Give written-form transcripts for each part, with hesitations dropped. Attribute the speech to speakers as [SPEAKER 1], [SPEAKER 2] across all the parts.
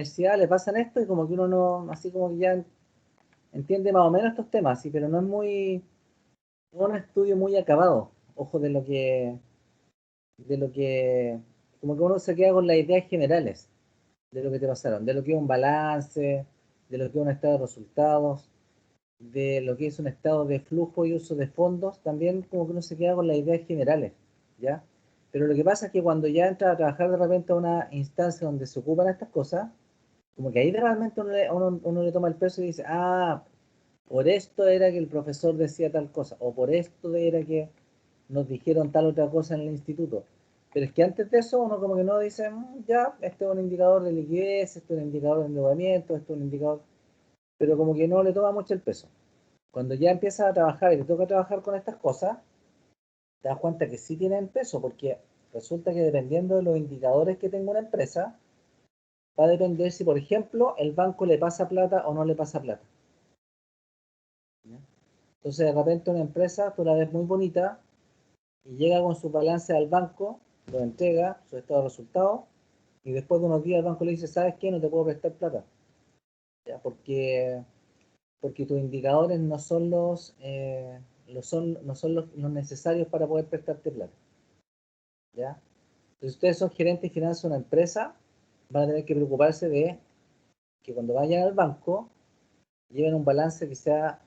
[SPEAKER 1] universidad le pasan esto y como que uno no, así como que ya entiende más o menos estos temas, sí, pero no es muy, no es un estudio muy acabado, ojo, de lo que, como que uno se queda con las ideas generales de lo que te pasaron, de lo que es un balance, de lo que es un estado de resultados, de lo que es un estado de flujo y uso de fondos, también como que uno se queda con las ideas generales, ¿ya? Pero lo que pasa es que cuando ya entra a trabajar de repente a una instancia donde se ocupan estas cosas, como que ahí realmente uno le toma el peso y dice, ah, por esto era que el profesor decía tal cosa, o por esto era que nos dijeron tal otra cosa en el instituto. Pero es que antes de eso uno como que no dice, ya, este es un indicador de liquidez, esto es un indicador de endeudamiento, esto es un indicador, pero como que no le toma mucho el peso. Cuando ya empiezas a trabajar y te toca trabajar con estas cosas, te das cuenta que sí tienen peso, porque resulta que dependiendo de los indicadores que tenga una empresa, va a depender si, por ejemplo, el banco le pasa plata o no le pasa plata. ¿Ya? Entonces, de repente una empresa, tú la ves muy bonita y llega con su balance al banco, lo entrega, su estado de resultados, y después de unos días el banco le dice, ¿sabes qué? No te puedo prestar plata. ¿Ya? Porque tus indicadores no son no son los necesarios para poder prestarte plata. ¿Ya? Entonces, ustedes son gerentes y finanzas de una empresa, van a tener que preocuparse de que cuando vayan al banco lleven un balance que sea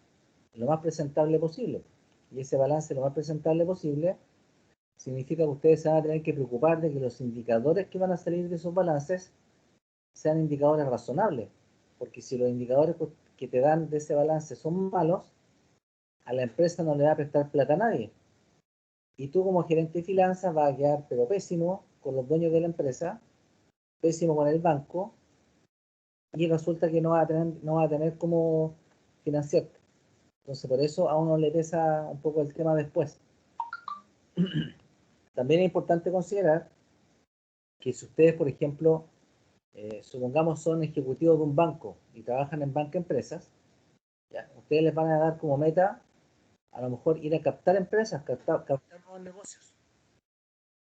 [SPEAKER 1] lo más presentable posible. Y ese balance lo más presentable posible significa que ustedes se van a tener que preocupar de que los indicadores que van a salir de esos balances sean indicadores razonables. Porque si los indicadores que te dan de ese balance son malos, a la empresa no le va a prestar plata a nadie. Y tú como gerente de finanzas vas a quedar pero pésimo con los dueños de la empresa, pésimo con el banco, y resulta que no va a tener cómo financiarte. Entonces por eso a uno le pesa un poco el tema después. También es importante considerar que si ustedes, por ejemplo, supongamos son ejecutivos de un banco y trabajan en banca empresas, ¿ya? Ustedes les van a dar como meta a lo mejor ir a captar empresas, captar nuevos negocios.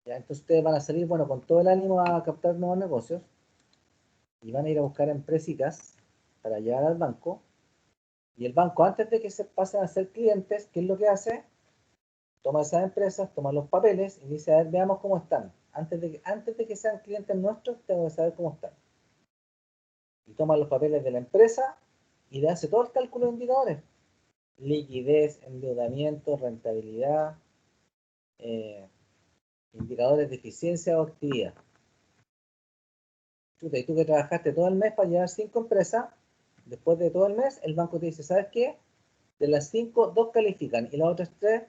[SPEAKER 1] ¿Ya? Entonces ustedes van a salir, bueno, con todo el ánimo a captar nuevos negocios y van a ir a buscar empresitas para llevar al banco. Y el banco, antes de que se pasen a ser clientes, ¿qué es lo que hace? Toma esas empresas, toma los papeles y dice, a ver, veamos cómo están. Antes de que sean clientes nuestros, tengo que saber cómo están. Y toma los papeles de la empresa y le hace todo el cálculo de indicadores. Liquidez, endeudamiento, rentabilidad, eh, indicadores de eficiencia o actividad. Y tú que trabajaste todo el mes para llevar 5 empresas, después de todo el mes, el banco te dice, ¿sabes qué? De las 5, 2 califican y las otras 3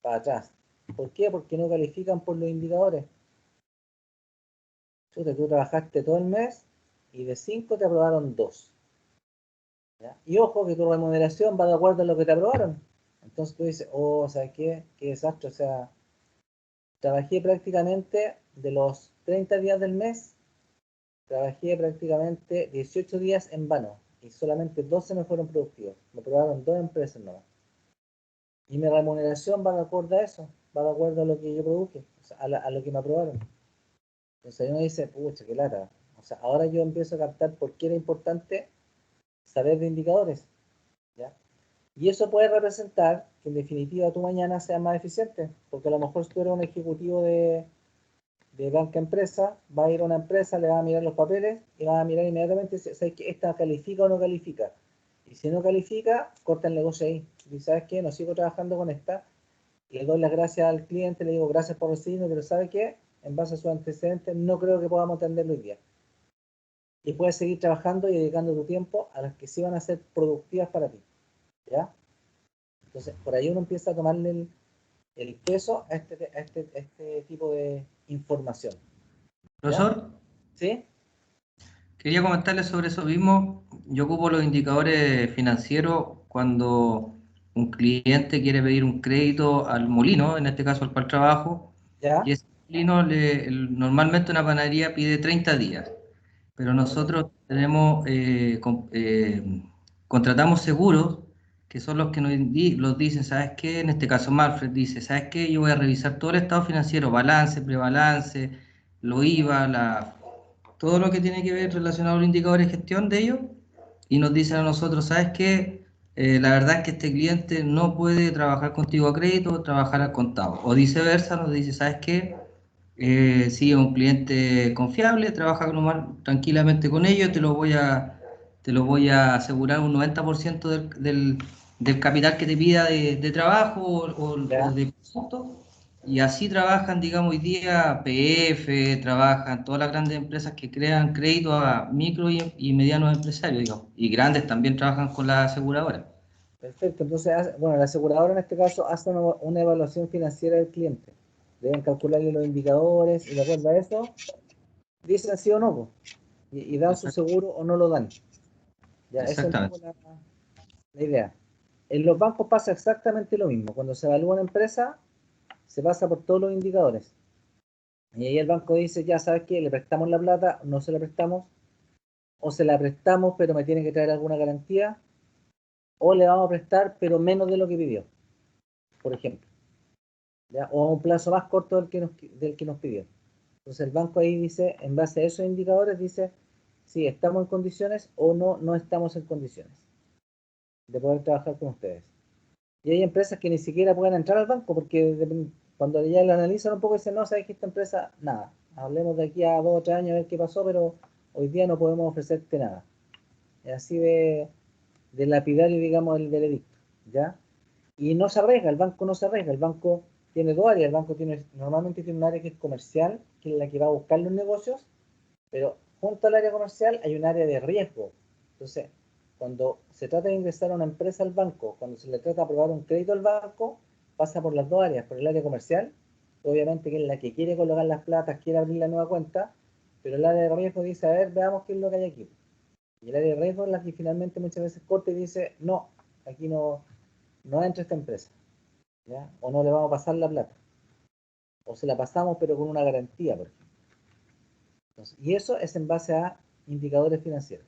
[SPEAKER 1] para atrás. ¿Por qué? Porque no califican por los indicadores. Tú trabajaste todo el mes y de 5 te aprobaron 2. ¿Ya? Y ojo que tu remuneración va de acuerdo a lo que te aprobaron. Entonces tú dices, oh, ¿sabes qué? Qué desastre. O sea, trabajé prácticamente de los 30 días del mes, trabajé prácticamente 18 días en vano y solamente 12 me fueron productivos. Me aprobaron 2 empresas nomás. Y mi remuneración va de acuerdo a eso, va de acuerdo a lo que yo produje, o sea, a lo que me aprobaron. Entonces uno dice, pucha, qué lata. O sea, ahora yo empiezo a captar por qué era importante saber de indicadores, ¿ya? Y eso puede representar que en definitiva tu mañana sea más eficiente, porque a lo mejor si tú eres un ejecutivo de banca empresa, va a ir a una empresa, le va a mirar los papeles y va a mirar inmediatamente si sabes que esta califica o no califica. Y si no califica, corta el negocio ahí. Y sabes que no sigo trabajando con esta, le doy las gracias al cliente, le digo gracias por recibirme, pero ¿sabe qué? En base a sus antecedentes, no creo que podamos atenderlo hoy día. Y puedes seguir trabajando y dedicando tu tiempo a las que sí van a ser productivas para ti. ¿Ya? Entonces, por ahí uno empieza a tomarle el peso a este tipo de información. ¿Ya?
[SPEAKER 2] Profesor,
[SPEAKER 1] ¿Sí?
[SPEAKER 2] quería comentarle sobre eso mismo. Yo ocupo los indicadores financieros cuando un cliente quiere pedir un crédito al molino, en este caso al cual trabajo, y
[SPEAKER 1] ¿Ya?
[SPEAKER 2] ese molino normalmente una panadería pide 30 días, pero nosotros contratamos seguros que son los que nos dicen, ¿sabes qué? En este caso Manfred dice, ¿sabes qué? Yo voy a revisar todo el estado financiero, balance, prebalance, lo IVA, todo lo que tiene que ver relacionado a los indicadores de gestión de ellos y nos dicen a nosotros, ¿sabes qué? La verdad es que este cliente no puede trabajar contigo a crédito o trabajar al contado. O viceversa, nos dice, ¿sabes qué? Sí, es un cliente confiable, trabaja tranquilamente con ellos, te lo voy a asegurar un 90% del capital que te pida de trabajo o
[SPEAKER 1] ¿Ya?
[SPEAKER 2] de producto. Y así trabajan, digamos, hoy día PF, trabajan todas las grandes empresas que crean crédito a micro y medianos empresarios, digamos. Y grandes también trabajan con las aseguradoras.
[SPEAKER 1] Perfecto. Entonces, bueno, la aseguradora en este caso hace una evaluación financiera del cliente. Deben calcularle los indicadores y de acuerdo a eso, dicen sí o no, po, y dan su
[SPEAKER 2] Exact-
[SPEAKER 1] seguro o no lo dan. Ya, esa es un poco
[SPEAKER 2] Exactamente.
[SPEAKER 1] la idea. En los bancos pasa exactamente lo mismo. Cuando se evalúa una empresa, se pasa por todos los indicadores. Y ahí el banco dice, ya sabes qué, le prestamos la plata, no se la prestamos, o se la prestamos pero me tiene que traer alguna garantía, o le vamos a prestar pero menos de lo que pidió, por ejemplo. ¿Ya? O a un plazo más corto del que nos pidió. Entonces el banco ahí dice, en base a esos indicadores, dice si estamos en condiciones o no, no estamos en condiciones de poder trabajar con ustedes. Y hay empresas que ni siquiera pueden entrar al banco porque cuando ya lo analizan un poco dicen, no, sabes que esta empresa, nada, hablemos de aquí a 2 o 3 años a ver qué pasó, pero hoy día no podemos ofrecerte nada. Es así de lapidario, digamos, el veredicto, ¿ya? Y no se arriesga, el banco no se arriesga, el banco tiene dos áreas, el banco normalmente tiene un área que es comercial, que es la que va a buscar los negocios, pero junto al área comercial hay un área de riesgo. Entonces, cuando se trata de ingresar a una empresa al banco, cuando se le trata de aprobar un crédito al banco, pasa por las dos áreas, por el área comercial, obviamente que es la que quiere colocar las platas, quiere abrir la nueva cuenta, pero el área de riesgo dice, a ver, veamos qué es lo que hay aquí. Y el área de riesgo es la que finalmente muchas veces corta y dice, no, aquí no entra esta empresa, ¿ya? O no le vamos a pasar la plata, o se la pasamos pero con una garantía, por ejemplo. Entonces, y eso es en base a indicadores financieros,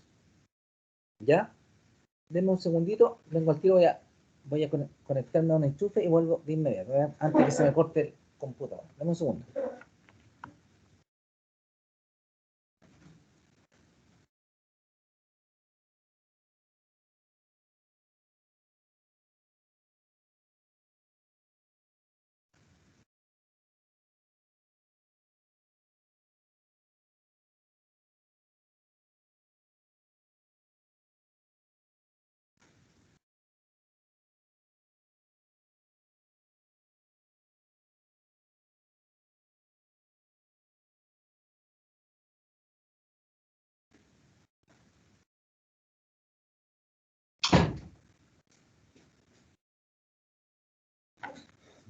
[SPEAKER 1] ¿ya? Denme un segundito, vengo al tiro, voy a conectarme a un enchufe y vuelvo de inmediato, ¿verdad? Antes que se me corte el computador. Dame un segundo.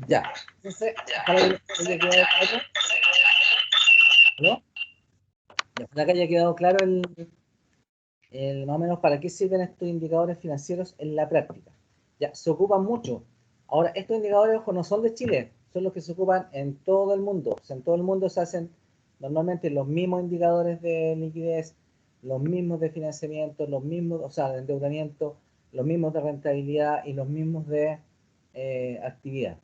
[SPEAKER 1] Ya. Entonces, para que haya quedado claro, ¿no? Ya, para que haya quedado claro más o menos para qué sirven estos indicadores financieros en la práctica. Ya, se ocupan mucho. Ahora, estos indicadores, ojo, no son de Chile, son los que se ocupan en todo el mundo. O sea, en todo el mundo se hacen normalmente los mismos indicadores de liquidez, los mismos de financiamiento, los mismos, o sea, de endeudamiento, los mismos de rentabilidad y los mismos de actividad.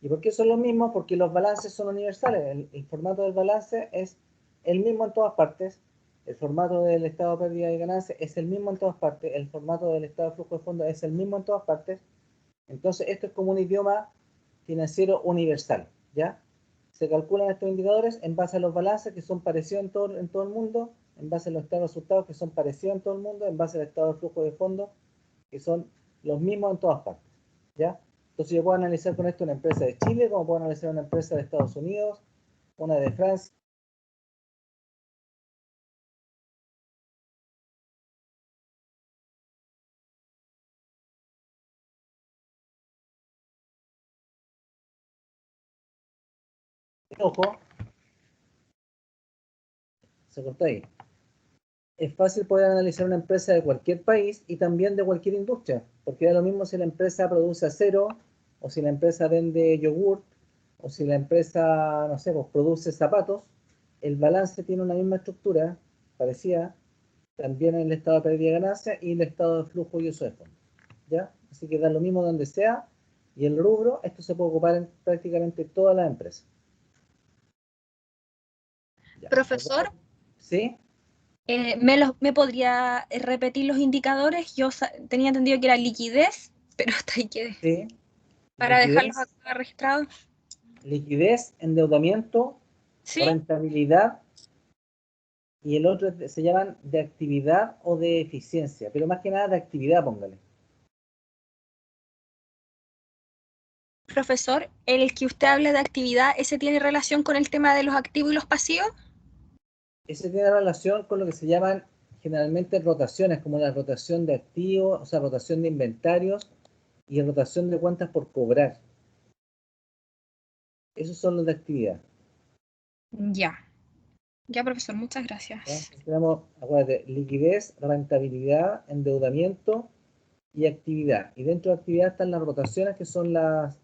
[SPEAKER 1] ¿Y por qué son los mismos? Porque los balances son universales. El formato del balance es el mismo en todas partes. El formato del estado de pérdida y ganancia es el mismo en todas partes. El formato del estado de flujo de fondos es el mismo en todas partes. Entonces, esto es como un idioma financiero universal, ¿ya? Se calculan estos indicadores en base a los balances que son parecidos en todo el mundo, en base a los estados de resultados que son parecidos en todo el mundo, en base al estado de flujo de fondos que son los mismos en todas partes, ¿ya? Entonces yo puedo analizar con esto una empresa de Chile, como puedo analizar una empresa de Estados Unidos, una de Francia. Ojo, se cortó ahí. Es fácil poder analizar una empresa de cualquier país y también de cualquier industria, porque da lo mismo si la empresa produce acero, o si la empresa vende yogur, o si la empresa, no sé, pues produce zapatos, el balance tiene una misma estructura, parecida, también en el estado de pérdida y ganancia y el estado de flujo y uso de fondos, ¿ya? Así que da lo mismo donde sea, y el rubro, esto se puede ocupar en prácticamente todas las empresas. Ya,
[SPEAKER 3] Profesor,
[SPEAKER 1] ¿sí?
[SPEAKER 3] ¿Me podría repetir los indicadores? Yo tenía entendido que era liquidez, pero hasta ahí quedé.
[SPEAKER 1] Sí,
[SPEAKER 3] Para dejarlos
[SPEAKER 1] liquidez,
[SPEAKER 3] acá registrados.
[SPEAKER 1] liquidez, endeudamiento,
[SPEAKER 3] ¿Sí?
[SPEAKER 1] rentabilidad, y el otro se llaman de actividad o de eficiencia, pero más que nada de actividad, póngale.
[SPEAKER 3] Profesor, el que usted habla de actividad, ¿ese tiene relación con el tema de los activos y los pasivos?
[SPEAKER 1] Ese tiene relación con lo que se llaman generalmente rotaciones, como la rotación de activos, o sea, rotación de inventarios y rotación de cuentas por cobrar. Esos son los de actividad.
[SPEAKER 3] Ya. Ya, profesor, muchas
[SPEAKER 1] ¿Ya?
[SPEAKER 3] gracias.
[SPEAKER 1] Entonces tenemos, acuérdate, liquidez, rentabilidad, endeudamiento y actividad. Y dentro de actividad están las rotaciones, que son las,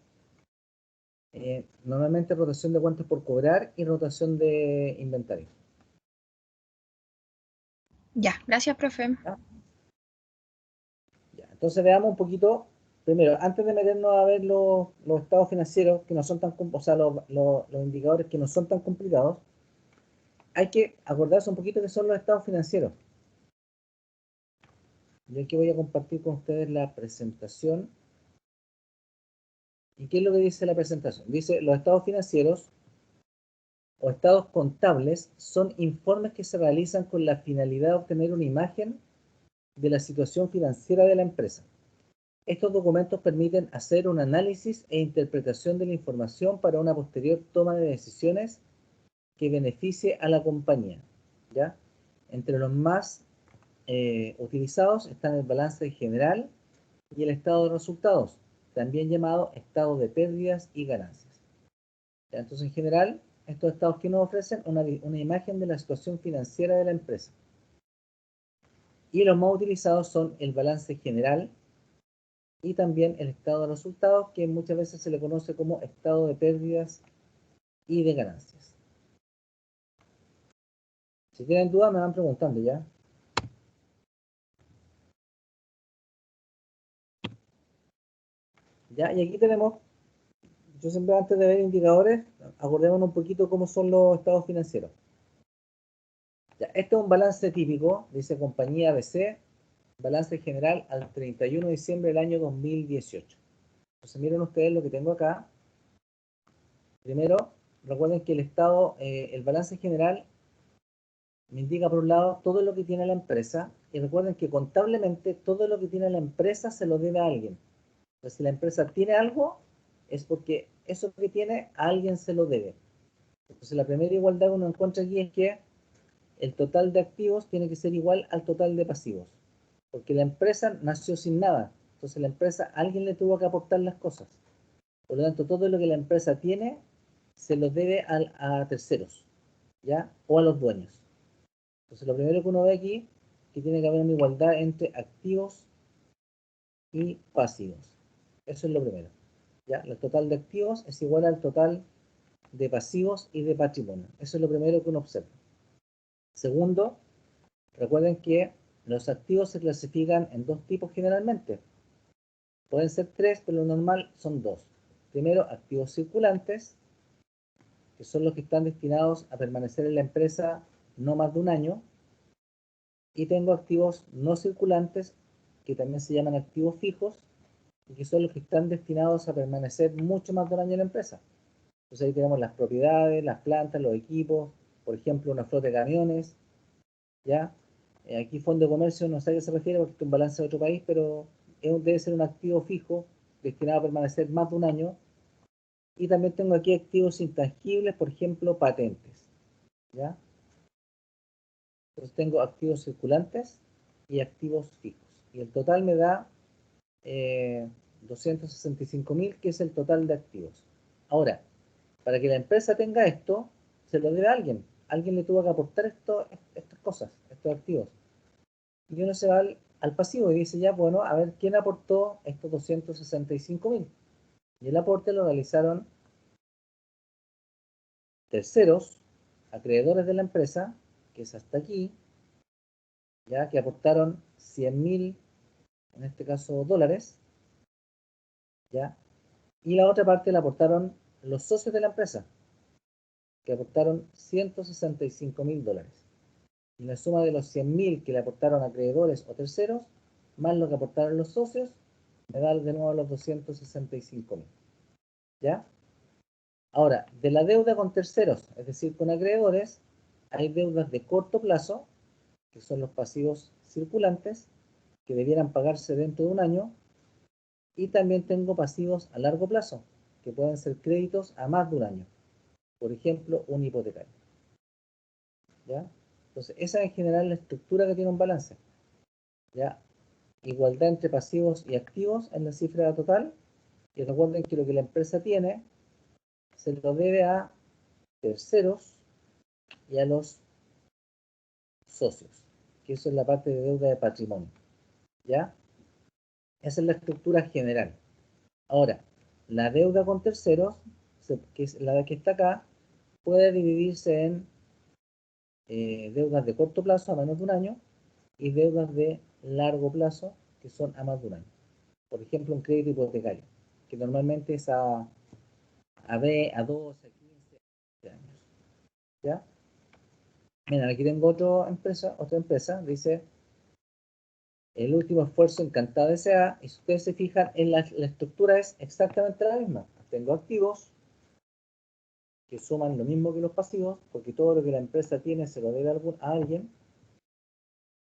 [SPEAKER 1] normalmente rotación de cuentas por cobrar y rotación de inventario.
[SPEAKER 3] Ya, gracias, profe.
[SPEAKER 1] ¿Ya? Ya. Entonces veamos un poquito, primero, antes de meternos a ver los estados financieros, que no son tan, o sea, los indicadores que no son tan complicados, hay que acordarse un poquito qué son los estados financieros. Yo aquí voy a compartir con ustedes la presentación. ¿Y qué es lo que dice la presentación? Dice, los estados financieros o estados contables son informes que se realizan con la finalidad de obtener una imagen de la situación financiera de la empresa. Estos documentos permiten hacer un análisis e interpretación de la información para una posterior toma de decisiones que beneficie a la compañía, ¿ya? Entre los más utilizados están el balance general y el estado de resultados, también llamado estado de pérdidas y ganancias. ¿Ya? Entonces, en general, estos estados que nos ofrecen una imagen de la situación financiera de la empresa. Y los más utilizados son el balance general y también el estado de resultados, que muchas veces se le conoce como estado de pérdidas y de ganancias. Si tienen dudas, me van preguntando ya. Ya, y aquí tenemos, yo siempre antes de ver indicadores, acordémonos un poquito cómo son los estados financieros. Ya, este es un balance típico, dice compañía ABC, balance general al 31 de diciembre del año 2018. Entonces miren ustedes lo que tengo acá. Primero, recuerden que el estado, el balance general me indica por un lado todo lo que tiene la empresa, y recuerden que contablemente todo lo que tiene la empresa se lo debe a alguien. Entonces, si la empresa tiene algo, es porque eso que tiene a alguien se lo debe. Entonces la primera igualdad que uno encuentra aquí es que el total de activos tiene que ser igual al total de pasivos, porque la empresa nació sin nada. Entonces la empresa, alguien le tuvo que aportar las cosas. Por lo tanto, todo lo que la empresa tiene se lo debe a terceros, ¿ya? O a los dueños. Entonces lo primero que uno ve aquí es que tiene que haber una igualdad entre activos y pasivos. Eso es lo primero, ¿ya? El total de activos es igual al total de pasivos y de patrimonio. Eso es lo primero que uno observa. Segundo, recuerden que los activos se clasifican en dos tipos generalmente. Pueden ser tres, pero lo normal son dos. Primero, activos circulantes, que son los que están destinados a permanecer en la empresa no más de un año. Y tengo activos no circulantes, que también se llaman activos fijos, y que son los que están destinados a permanecer mucho más de un año en la empresa. Entonces ahí tenemos las propiedades, las plantas, los equipos, por ejemplo, una flota de camiones, ¿ya? Aquí fondo de comercio no sé a qué se refiere porque es un balance de otro país, pero debe ser un activo fijo destinado a permanecer más de un año. Y también tengo aquí activos intangibles, por ejemplo, patentes, ¿ya? Entonces tengo activos circulantes y activos fijos. Y el total me da 265.000, que es el total de activos. Ahora, para que la empresa tenga esto, se lo debe a alguien. Alguien le tuvo que aportar estas cosas, estos activos. Y uno se va al pasivo y dice ya, bueno, a ver quién aportó estos 265.000. Y el aporte lo realizaron terceros, acreedores de la empresa, que es hasta aquí, ya que aportaron 100.000, en este caso dólares, ya. Y la otra parte la aportaron los socios de la empresa, que aportaron 165.000 dólares. Y la suma de los 100.000 que le aportaron acreedores o terceros, más lo que aportaron los socios, me da de nuevo los 265.000. ¿Ya? Ahora, de la deuda con terceros, es decir, con acreedores, hay deudas de corto plazo, que son los pasivos circulantes, que debieran pagarse dentro de un año, y también tengo pasivos a largo plazo, que pueden ser créditos a más de un año. Por ejemplo, un hipotecario. ¿Ya? Entonces, esa en general es la estructura que tiene un balance. ¿Ya? Igualdad entre pasivos y activos en la cifra total. Y recuerden que lo que la empresa tiene se lo debe a terceros y a los socios, que eso es la parte de deuda de patrimonio. ¿Ya? Esa es la estructura general. Ahora, la deuda con terceros, que es la que está acá, puede dividirse en deudas de corto plazo a menos de un año y deudas de largo plazo que son a más de un año. Por ejemplo, un crédito hipotecario, que normalmente es a 12, a 15 años. ¿Ya? Mira, aquí tengo otra empresa, dice el último esfuerzo en Cantada S.A. y si ustedes se fijan, la estructura es exactamente la misma. Tengo activos que suman lo mismo que los pasivos, porque todo lo que la empresa tiene se lo debe a alguien.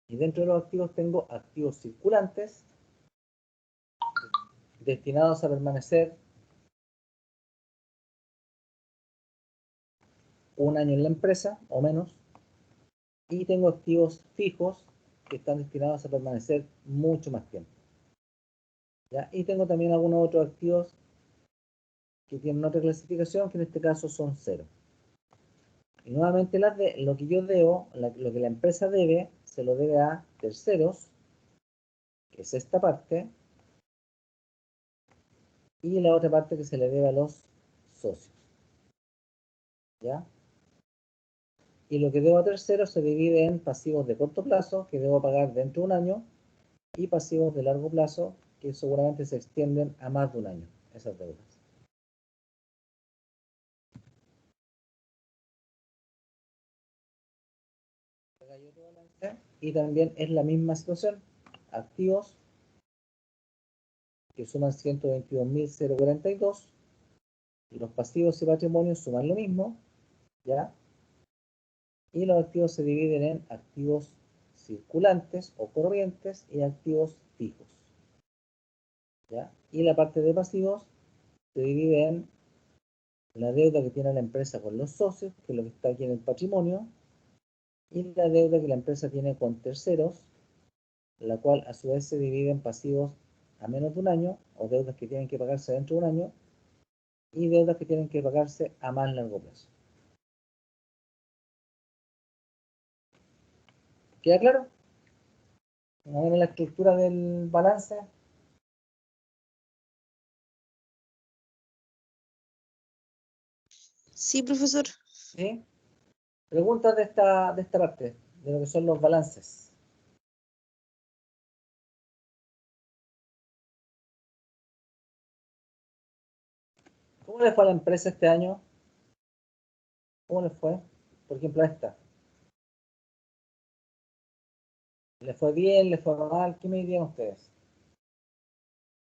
[SPEAKER 1] Y dentro de los activos tengo activos circulantes destinados a permanecer un año en la empresa o menos. Y tengo activos fijos que están destinados a permanecer mucho más tiempo. ¿Ya? Y tengo también algunos otros activos que tienen otra clasificación, que en este caso son cero. Y nuevamente lo que yo debo, lo que la empresa debe, se lo debe a terceros, que es esta parte, y la otra parte que se le debe a los socios. ¿Ya? Y lo que debo a terceros se divide en pasivos de corto plazo, que debo pagar dentro de un año, y pasivos de largo plazo, que seguramente se extienden a más de un año, esas deudas. Y también es la misma situación. Activos que suman 122.042 y los pasivos y patrimonios suman lo mismo, ¿ya? Y los activos se dividen en activos circulantes o corrientes y activos fijos, ¿ya? Y la parte de pasivos se divide en la deuda que tiene la empresa con los socios, que es lo que está aquí en el patrimonio, y la deuda que la empresa tiene con terceros, la cual a su vez se divide en pasivos a menos de un año, o deudas que tienen que pagarse dentro de un año, y deudas que tienen que pagarse a más largo plazo. ¿Queda claro? Más o menos la estructura del balance.
[SPEAKER 4] Sí, profesor.
[SPEAKER 1] ¿Sí? Preguntas de esta parte, de lo que son los balances. ¿Cómo le fue a la empresa este año? ¿Cómo le fue? Por ejemplo, a esta. ¿Le fue bien? ¿Le fue mal? ¿Qué me dirían ustedes?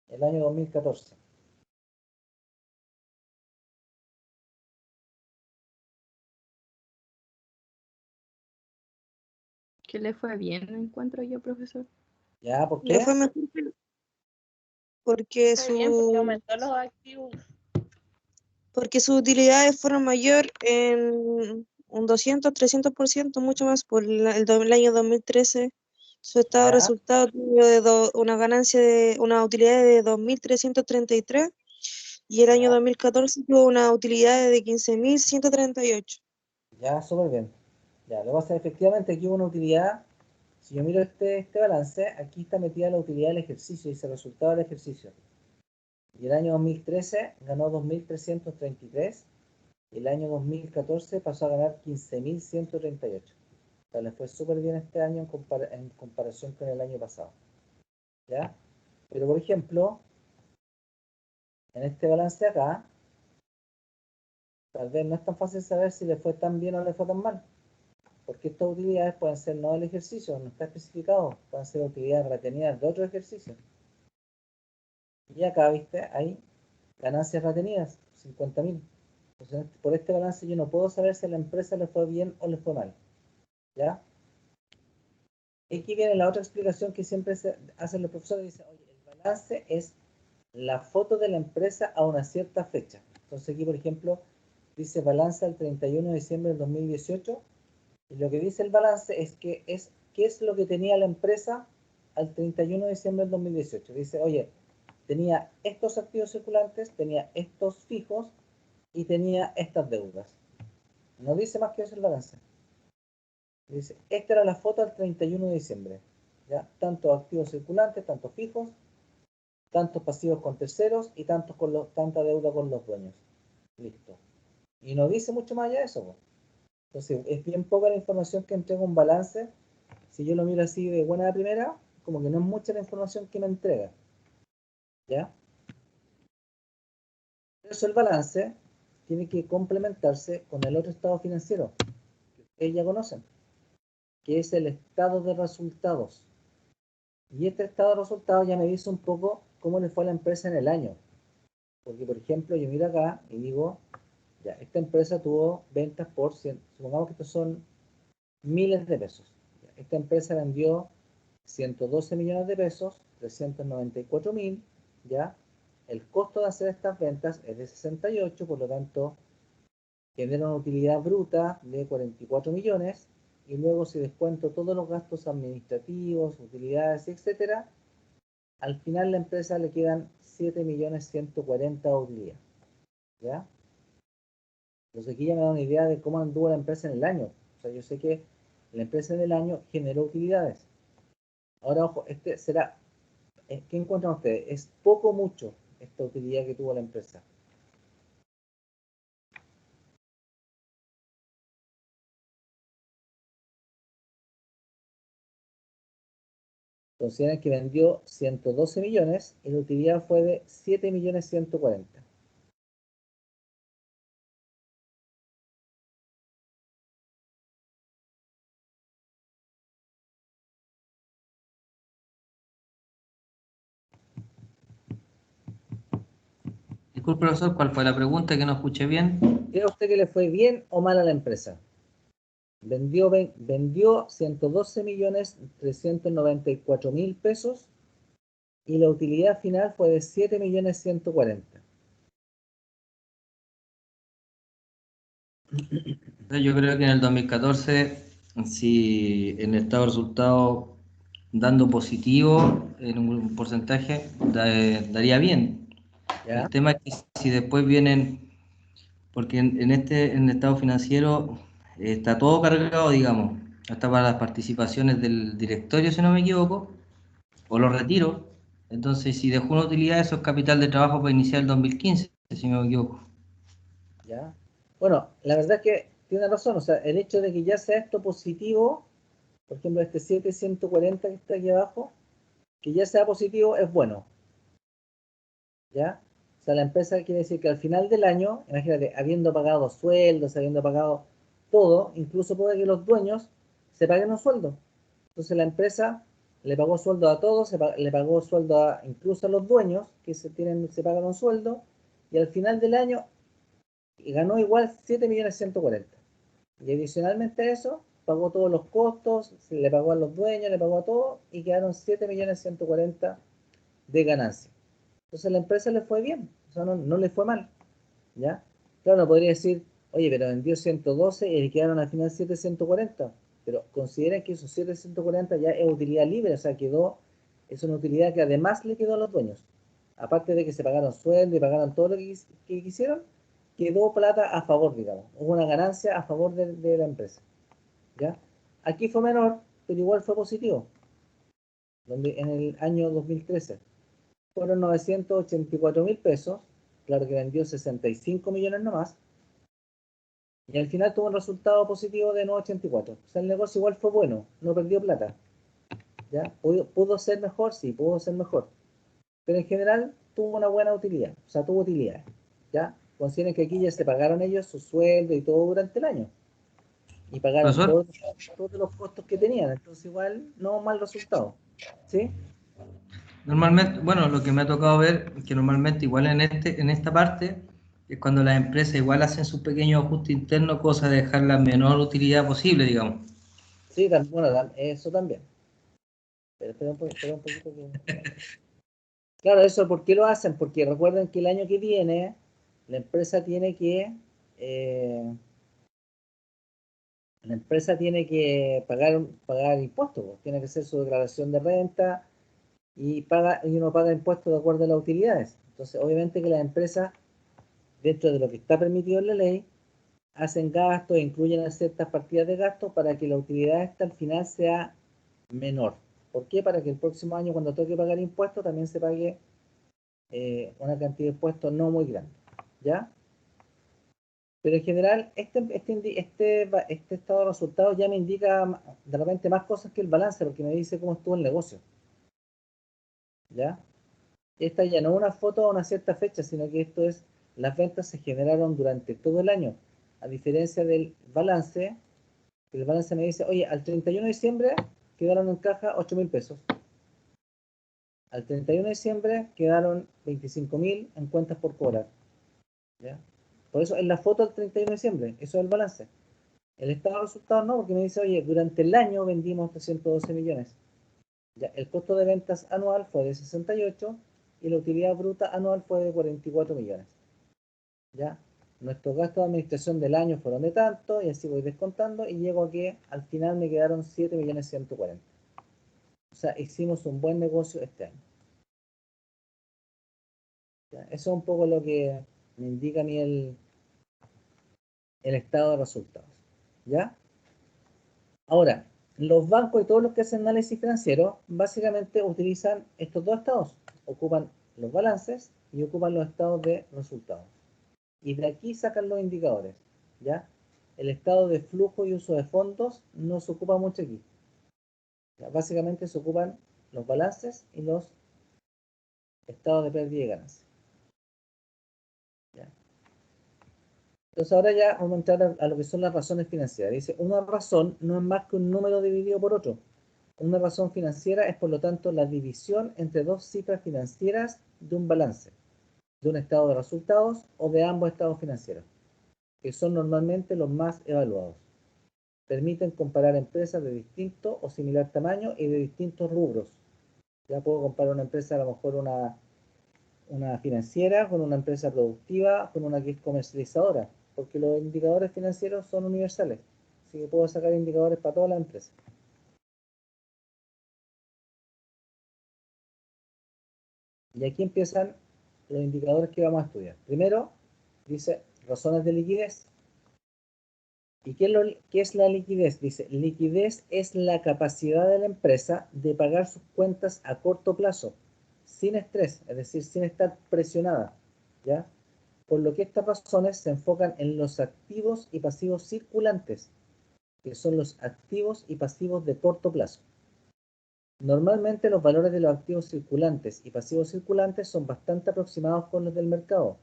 [SPEAKER 1] El año 2014.
[SPEAKER 5] Que le fue bien, encuentro yo, profesor.
[SPEAKER 1] ¿Ya? ¿Por
[SPEAKER 4] Le
[SPEAKER 1] qué?
[SPEAKER 4] fue mejor porque
[SPEAKER 3] Está bien, porque
[SPEAKER 4] su
[SPEAKER 3] aumentó los activos.
[SPEAKER 4] porque sus utilidades fueron mayor en un 200-300%, mucho más. Por el año 2013, su estado de
[SPEAKER 1] ¿Ya?
[SPEAKER 4] resultado tuvo una ganancia de una utilidad de 2.333 y el año
[SPEAKER 1] ¿Ya?
[SPEAKER 4] 2014 tuvo una utilidad de 15.138.
[SPEAKER 1] Ya, súper bien. Ya, lo que pasa es que efectivamente aquí hubo una utilidad. Si yo miro este balance, aquí está metida la utilidad del ejercicio, dice resultado del ejercicio. Y el año 2013 ganó 2.333 y el año 2014 pasó a ganar 15.138. O sea, le fue súper bien este año en comparación con el año pasado. ¿Ya? Pero por ejemplo, en este balance acá, tal vez no es tan fácil saber si le fue tan bien o le fue tan mal. porque estas utilidades pueden ser no del ejercicio, no está especificado, pueden ser utilidades retenidas de otro ejercicio. Y acá, viste, hay ganancias retenidas, 50.000. Entonces, por este balance yo no puedo saber si a la empresa le fue bien o le fue mal. ¿Ya? Y aquí viene la otra explicación que siempre hacen los profesores, dicen, oye, el balance es la foto de la empresa a una cierta fecha. Entonces aquí, por ejemplo, dice balance al 31 de diciembre del 2018, y lo que dice el balance es qué es lo que tenía la empresa al 31 de diciembre del 2018. Dice, oye, tenía estos activos circulantes, tenía estos fijos y tenía estas deudas. No dice más que eso el balance. Dice, esta era la foto al 31 de diciembre. ¿Ya? Tantos activos circulantes, tantos fijos, tantos pasivos con terceros y tanta deuda con los dueños. Listo. Y no dice mucho más allá de eso. Entonces, es bien poca la información que entrega un balance. Si yo lo miro así de buena a primera, como que no es mucha la información que me entrega. ¿Ya? Por eso el balance tiene que complementarse con el otro estado financiero, que ustedes ya conocen, que es el estado de resultados. Y este estado de resultados ya me dice un poco cómo le fue a la empresa en el año. Porque, por ejemplo, yo miro acá y digo, ya, esta empresa tuvo ventas por, supongamos que estos son miles de pesos. Esta empresa vendió 112 millones de pesos, 394.000, ¿ya? El costo de hacer estas ventas es de 68, por lo tanto, genera una utilidad bruta de 44 millones, y luego si descuento todos los gastos administrativos, utilidades, etcétera, al final la empresa le quedan 7.140.000 de utilidad. ¿Ya? Entonces aquí ya me da una idea de cómo anduvo la empresa en el año. O sea, yo sé que la empresa en el año generó utilidades. Ahora, ojo, este será, ¿qué encuentran ustedes? ¿Es poco o mucho esta utilidad que tuvo la empresa? Consideran que vendió 112 millones y la utilidad fue de 7.140.000.
[SPEAKER 2] Disculpe, profesor, ¿cuál fue la pregunta que no escuché bien?
[SPEAKER 1] ¿Cree usted que le fue bien o mal a la empresa? Vendió 112.394.000 pesos y la utilidad final fue de 7.140.000.
[SPEAKER 2] Yo creo que en el 2014, si en el estado de resultados dando positivo en un porcentaje, daría bien.
[SPEAKER 1] ¿Ya?
[SPEAKER 2] El tema es que si después vienen, porque en el estado financiero está todo cargado, digamos, hasta para las participaciones del directorio, si no me equivoco, o los retiros. Entonces, si dejó una utilidad, eso es capital de trabajo para iniciar el 2015, si no me equivoco.
[SPEAKER 1] ¿Ya? Bueno, la verdad es que tiene razón, o sea, el hecho de que ya sea esto positivo, por ejemplo, este 7.140 que está aquí abajo, que ya sea positivo es bueno, ¿ya? O sea, la empresa quiere decir que al final del año, imagínate, habiendo pagado sueldos, habiendo pagado todo, incluso puede que los dueños se paguen un sueldo. Entonces la empresa le pagó sueldo a todos, le pagó sueldo incluso a los dueños, que se pagan un sueldo, y al final del año ganó igual 7.140.000. Y adicionalmente a eso, pagó todos los costos, le pagó a los dueños, le pagó a todo, y quedaron 7.140.000 de ganancia. Entonces a la empresa le fue bien, o sea, no le fue mal, ¿ya? Claro, no podría decir, oye, pero vendió 112 y le quedaron al final 740, pero consideren que esos 740 ya es utilidad libre, o sea, es una utilidad que además le quedó a los dueños. Aparte de que se pagaron sueldo y pagaron todo lo que quisieron, quedó plata a favor, digamos. Hubo una ganancia a favor de la empresa, ¿ya? Aquí fue menor, pero igual fue positivo, donde en el año 2013 fueron 984.000 pesos, claro que vendió 65 millones nomás, y al final tuvo un resultado positivo de 984. O sea, el negocio igual fue bueno, no perdió plata. ¿Ya? ¿Pudo ser mejor? Sí, pudo ser mejor. Pero en general tuvo una buena utilidad, o sea, tuvo utilidad. ¿Ya? Consideren que aquí ya se pagaron ellos su sueldo y todo durante el año. y pagaron
[SPEAKER 2] Profesor,
[SPEAKER 1] todos los costos que tenían, entonces igual no mal resultado, ¿sí?
[SPEAKER 2] normalmente, bueno, lo que me ha tocado ver, que normalmente igual en esta parte, es cuando las empresas igual hacen sus pequeños ajustes internos, cosa de dejar la menor utilidad posible, digamos.
[SPEAKER 1] Sí, bueno, eso también. Pero espera un poquito Claro, eso, ¿por qué lo hacen? Porque recuerden que el año que viene la empresa tiene que eh, pagar impuestos, pues. Tiene que hacer su declaración de renta y uno paga impuestos de acuerdo a las utilidades. Entonces, obviamente que las empresas, dentro de lo que está permitido en la ley, hacen gastos, incluyen ciertas partidas de gastos para que la utilidad esta al final sea menor. ¿Por qué? Para que el próximo año, cuando toque pagar impuestos, también se pague una cantidad de impuestos no muy grande. ¿Ya? Pero en general, este estado de resultados ya me indica de repente más cosas que el balance, porque me dice cómo estuvo el negocio. ¿Ya? Esta ya no es una foto a una cierta fecha, sino que esto es, las ventas se generaron durante todo el año. A diferencia del balance, que el balance me dice, oye, al 31 de diciembre quedaron en caja 8.000 pesos. Al 31 de diciembre quedaron 25.000 en cuentas por cobrar. ¿Ya? Por eso en la foto del 31 de diciembre, eso es el balance. El estado de resultados no, porque me dice, oye, durante el año vendimos 312 millones. Ya, el costo de ventas anual fue de 68 y la utilidad bruta anual fue de 44 millones. ¿Ya? Nuestros gastos de administración del año fueron de tanto, y así voy descontando, y llego a que al final me quedaron 7.140.000. O sea, hicimos un buen negocio este año. ¿Ya? Eso es un poco lo que me indica a mí el estado de resultados. ¿Ya? Ahora, los bancos y todos los que hacen análisis financiero básicamente utilizan estos dos estados. Ocupan los balances y ocupan los estados de resultados. Y de aquí sacan los indicadores. ¿Ya? El estado de flujo y uso de fondos no se ocupa mucho aquí. ¿Ya? Básicamente se ocupan los balances y los estados de pérdida y ganancia. ¿Ya? Entonces ahora ya vamos a entrar a lo que son las razones financieras. Dice, una razón no es más que un número dividido por otro. Una razón financiera es, por lo tanto, la división entre dos cifras financieras de un balance, de un estado de resultados o de ambos estados financieros, que son normalmente los más evaluados. Permiten comparar empresas de distinto o similar tamaño y de distintos rubros. Ya puedo comparar una empresa, a lo mejor una financiera, con una empresa productiva, con una que es comercializadora, porque los indicadores financieros son universales, así que puedo sacar indicadores para todas las empresas. Y aquí empiezan los indicadores que vamos a estudiar. Primero, dice razones de liquidez. ¿Y qué es la liquidez? Dice, liquidez es la capacidad de la empresa de pagar sus cuentas a corto plazo, sin estrés, es decir, sin estar presionada, ¿ya? Por lo que estas razones se enfocan en los activos y pasivos circulantes, que son los activos y pasivos de corto plazo. Normalmente los valores de los activos circulantes y pasivos circulantes son bastante aproximados con los del mercado.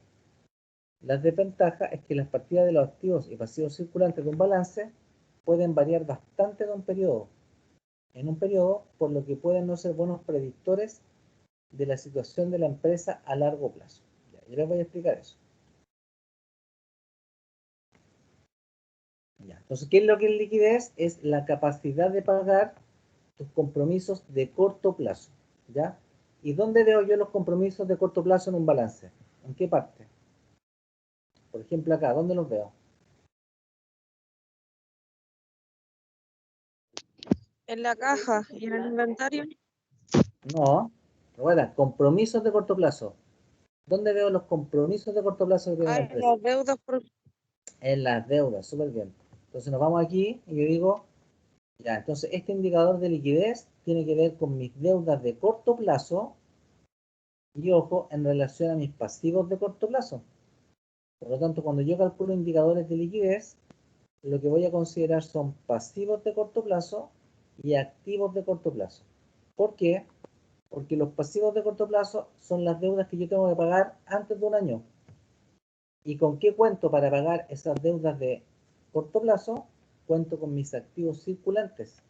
[SPEAKER 1] La desventaja es que las partidas de los activos y pasivos circulantes de un balance pueden variar bastante en un periodo, por lo que pueden no ser buenos predictores de la situación de la empresa a largo plazo. Ya, yo les voy a explicar eso. Ya, entonces, ¿qué es lo que es liquidez? Es la capacidad de pagar tus compromisos de corto plazo. ¿Ya? ¿Y dónde veo yo los compromisos de corto plazo en un balance? ¿En qué parte? Por ejemplo, acá, ¿dónde los veo?
[SPEAKER 4] En la caja y en el inventario.
[SPEAKER 1] No. Recuerda, compromisos de corto plazo. ¿Dónde veo los compromisos de corto plazo que tiene la
[SPEAKER 4] Hay
[SPEAKER 1] empresa?
[SPEAKER 4] las deudas por
[SPEAKER 1] En las deudas, súper bien. Entonces nos vamos aquí y yo digo, ya, entonces este indicador de liquidez tiene que ver con mis deudas de corto plazo y, ojo, en relación a mis pasivos de corto plazo. Por lo tanto, cuando yo calculo indicadores de liquidez, lo que voy a considerar son pasivos de corto plazo y activos de corto plazo. ¿Por qué? Porque los pasivos de corto plazo son las deudas que yo tengo que pagar antes de un año. ¿Y con qué cuento para pagar esas deudas de corto plazo? cuento con mis activos circulantes.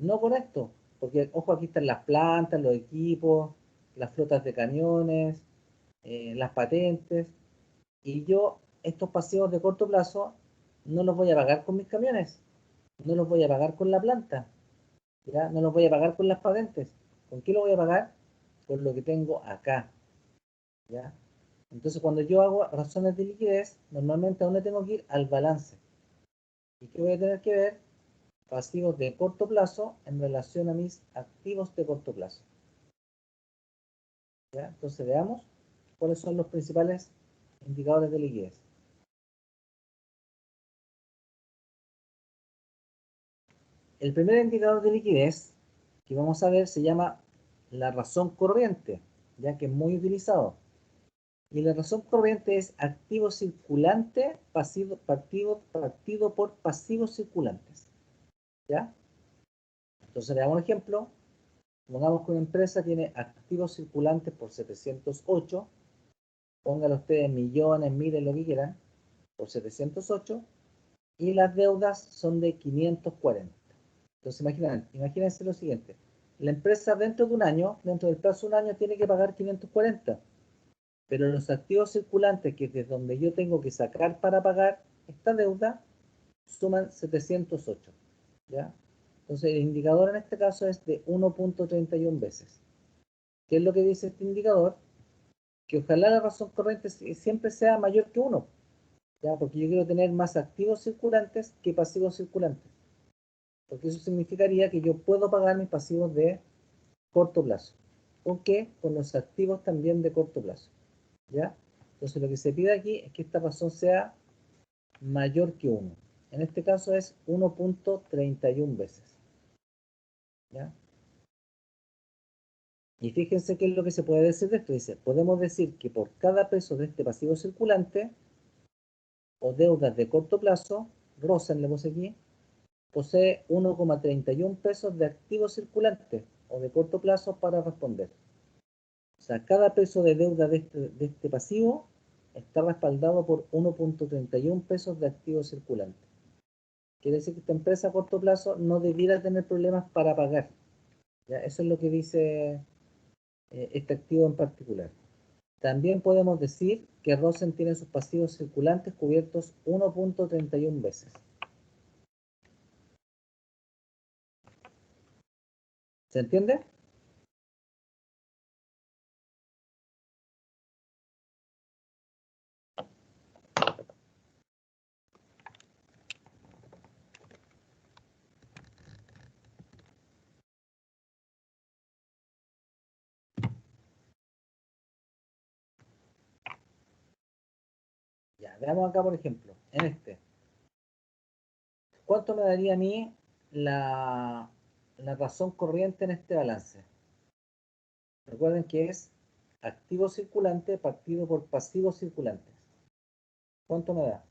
[SPEAKER 1] No con esto, porque ojo, aquí están las plantas, los equipos, las flotas de camiones, las patentes, y yo estos pasivos de corto plazo no los voy a pagar con mis camiones, no los voy a pagar con la planta, ¿ya? No los voy a pagar con las patentes. ¿Con qué lo voy a pagar? Con lo que tengo acá, ¿ya? Entonces cuando yo hago razones de liquidez, normalmente a dónde tengo que ir, al balance. ¿Y qué voy a tener que ver? Pasivos de corto plazo en relación a mis activos de corto plazo, ¿ya? Entonces veamos cuáles son los principales indicadores de liquidez. El primer indicador de liquidez que vamos a ver se llama la razón corriente, ya que es muy utilizado. Y la razón corriente es activo circulante partido por pasivos circulantes, ¿ya? Entonces le damos un ejemplo. Pongamos que una empresa tiene activos circulantes por 708, pónganlo ustedes millones, miles, lo que quieran, por 708, y las deudas son de 540. Entonces imagínense lo siguiente, la empresa dentro de un año, dentro del plazo de un año, tiene que pagar 540, pero los activos circulantes, que es desde donde yo tengo que sacar para pagar esta deuda, suman 708, ¿ya? Entonces el indicador en este caso es de 1.31 veces. ¿Qué es lo que dice este indicador? Que ojalá la razón corriente siempre sea mayor que 1, ¿ya? Porque yo quiero tener más activos circulantes que pasivos circulantes. Porque eso significaría que yo puedo pagar mis pasivos de corto plazo. ¿Con qué? Con los activos también de corto plazo, ¿ya? Entonces lo que se pide aquí es que esta razón sea mayor que 1. En este caso es 1.31 veces, ¿ya? Y fíjense qué es lo que se puede decir de esto. Dice, podemos decir que por cada peso de este pasivo circulante o deudas de corto plazo, Rosen le puse aquí, posee 1,31 pesos de activos circulantes o de corto plazo para responder. O sea, cada peso de deuda de este pasivo está respaldado por 1.31 pesos de activos circulantes. Quiere decir que esta empresa a corto plazo no debiera tener problemas para pagar, ¿ya? Eso es lo que dice este activo en particular. También podemos decir que Rosen tiene sus pasivos circulantes cubiertos 1.31 veces. ¿Se entiende? Ya, veamos acá, por ejemplo, en este. ¿Cuánto me daría a mí la razón corriente en este balance? Recuerden que es activo circulante partido por pasivos circulantes. ¿Cuánto me da?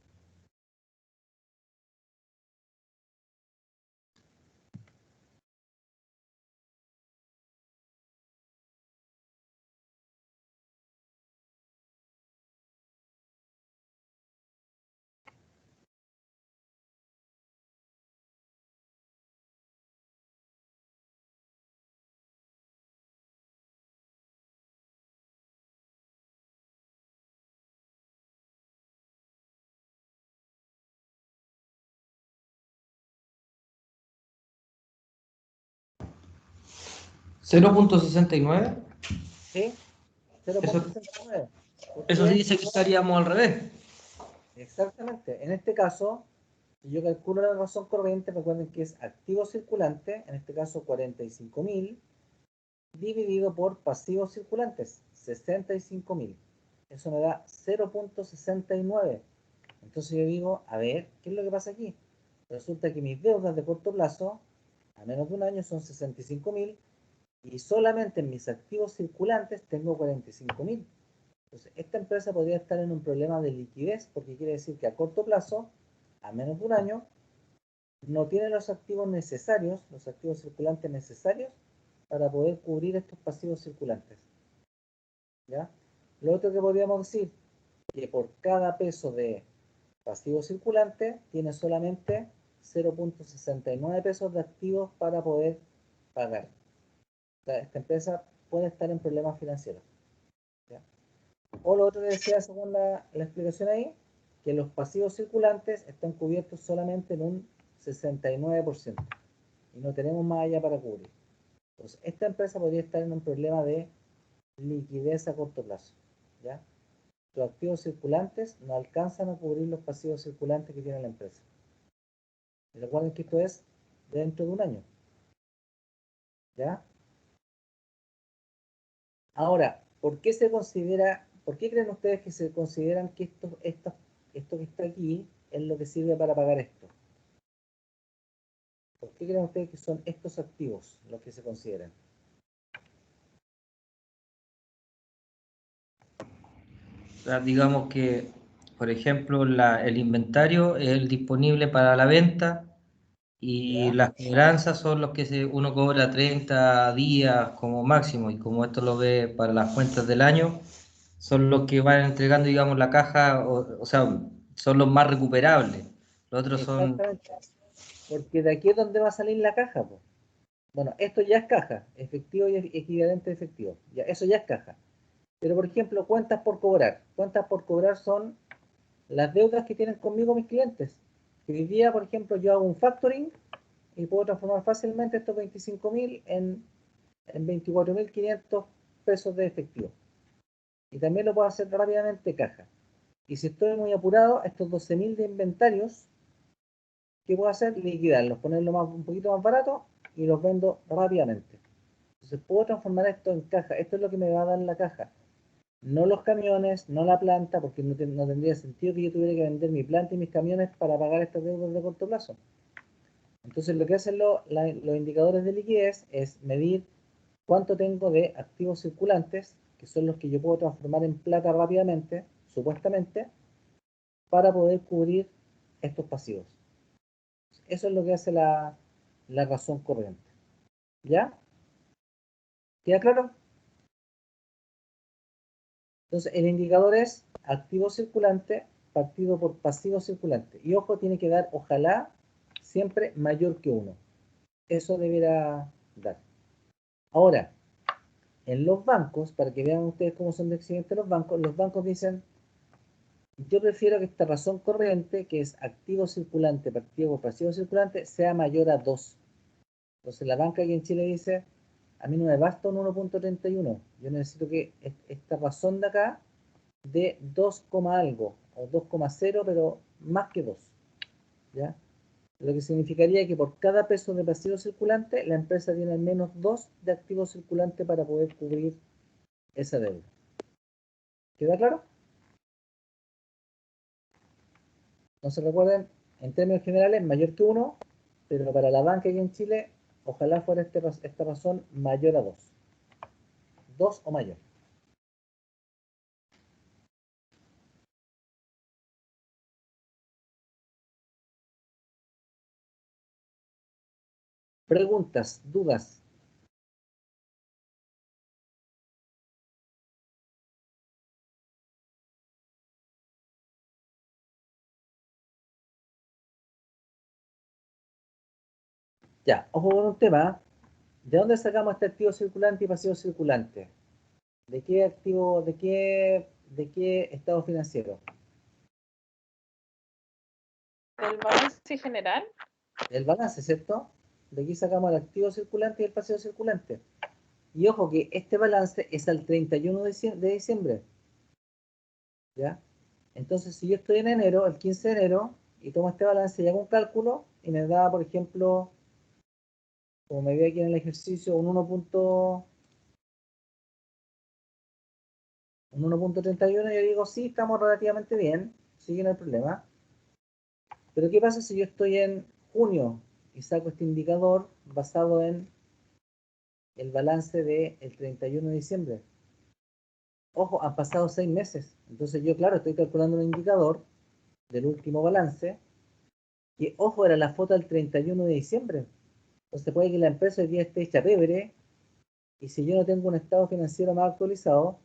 [SPEAKER 2] ¿0.69?
[SPEAKER 1] ¿Sí?
[SPEAKER 2] Eso,
[SPEAKER 1] 0.69. ¿Por
[SPEAKER 2] eso
[SPEAKER 1] qué?
[SPEAKER 2] dice que estaríamos al revés.
[SPEAKER 1] Exactamente. En este caso, si yo calculo la razón corriente, recuerden que es activo circulante, en este caso 45.000, dividido por pasivos circulantes, 65.000. Eso me da 0.69. Entonces yo digo, a ver, ¿qué es lo que pasa aquí? Resulta que mis deudas de corto plazo, a menos de un año, son 65.000 y solamente en mis activos circulantes tengo 45.000. Entonces, esta empresa podría estar en un problema de liquidez porque quiere decir que a corto plazo, a menos de un año, no tiene los activos necesarios, los activos circulantes necesarios para poder cubrir estos pasivos circulantes, ¿ya? Lo otro que podríamos decir, que por cada peso de pasivo circulante tiene solamente 0.69 pesos de activos para poder pagar. O sea, esta empresa puede estar en problemas financieros. ¿Ya? O lo otro que decía, según la explicación ahí, que los pasivos circulantes están cubiertos solamente en un 69% y no tenemos más allá para cubrir. Entonces, esta empresa podría estar en un problema de liquidez a corto plazo. ¿Ya? Los activos circulantes no alcanzan a cubrir los pasivos circulantes que tiene la empresa. Y recuerden que esto es dentro de un año. ¿Ya? Ahora, ¿por qué creen ustedes que se consideran que esto que está aquí es lo que sirve para pagar esto? ¿Por qué creen ustedes que son estos activos los que se consideran?
[SPEAKER 2] O sea, digamos que, por ejemplo, el inventario es el disponible para la venta y
[SPEAKER 1] ¿Ya?
[SPEAKER 2] las cobranzas son los que uno cobra 30 días como máximo, y como esto lo ve para las cuentas del año, son los que van entregando, digamos, la caja, o sea, son los más recuperables. Los otros son...
[SPEAKER 1] Exactamente. Porque de aquí es donde va a salir la caja, po. Bueno, esto ya es caja, efectivo y equivalente a efectivo. Ya, eso ya es caja. Pero, por ejemplo, cuentas por cobrar. Cuentas por cobrar son las deudas que tienen conmigo mis clientes. Que hoy día, por ejemplo, yo hago un factoring y puedo transformar fácilmente estos 25.000 en 24.500 pesos de efectivo. Y también lo puedo hacer rápidamente caja. Y si estoy muy apurado, estos 12.000 de inventarios, ¿qué puedo hacer? Liquidarlos, ponerlo un poquito más barato y los vendo rápidamente. Entonces puedo transformar esto en caja. Esto es lo que me va a dar la caja. No los camiones, no la planta, porque no tendría sentido que yo tuviera que vender mi planta y mis camiones para pagar estas deudas de corto plazo. Entonces lo que hacen los indicadores de liquidez es medir cuánto tengo de activos circulantes, que son los que yo puedo transformar en plata rápidamente, supuestamente, para poder cubrir estos pasivos. Eso es lo que hace la razón corriente. ¿Ya? ¿Queda claro? Entonces, el indicador es activo circulante partido por pasivo circulante. Y ojo, tiene que dar, ojalá, siempre mayor que 1. Eso deberá dar. Ahora, en los bancos, para que vean ustedes cómo son de exigentes los bancos dicen, yo prefiero que esta razón corriente, que es activo circulante partido por pasivo circulante, sea mayor a 2. Entonces, la banca aquí en Chile dice, a mí no me basta un 1.31. Yo necesito que esta razón de acá de 2, algo, o 2,0, pero más que 2. ¿Ya? Lo que significaría que por cada peso de pasivo circulante, la empresa tiene al menos 2 de activo circulante para poder cubrir esa deuda. ¿Queda claro? Entonces recuerden, en términos generales, mayor que 1, pero para la banca aquí en Chile, ojalá fuera esta razón mayor a 2. 2 o mayor. Preguntas, dudas. Ya, ojo con un tema. ¿De dónde sacamos este activo circulante y pasivo circulante? ¿De qué activo, de qué estado financiero?
[SPEAKER 6] ¿Del balance general?
[SPEAKER 1] Del balance, ¿cierto? De aquí sacamos el activo circulante y el pasivo circulante. Y ojo que este balance es al 31 de diciembre. ¿Ya? Entonces, si yo estoy en enero, el 15 de enero, y tomo este balance y hago un cálculo, y me da, por ejemplo, como me ve aquí en el ejercicio, un 1.31, yo digo, sí, estamos relativamente bien, sí, no hay problema. Pero ¿qué pasa si yo estoy en junio y saco este indicador basado en el balance del 31 de diciembre? Ojo, han pasado 6 meses. Entonces yo, claro, estoy calculando un indicador del último balance, que, ojo, era la foto del 31 de diciembre. Entonces puede que la empresa hoy día esté hecha pebre, y si yo no tengo un estado financiero más actualizado,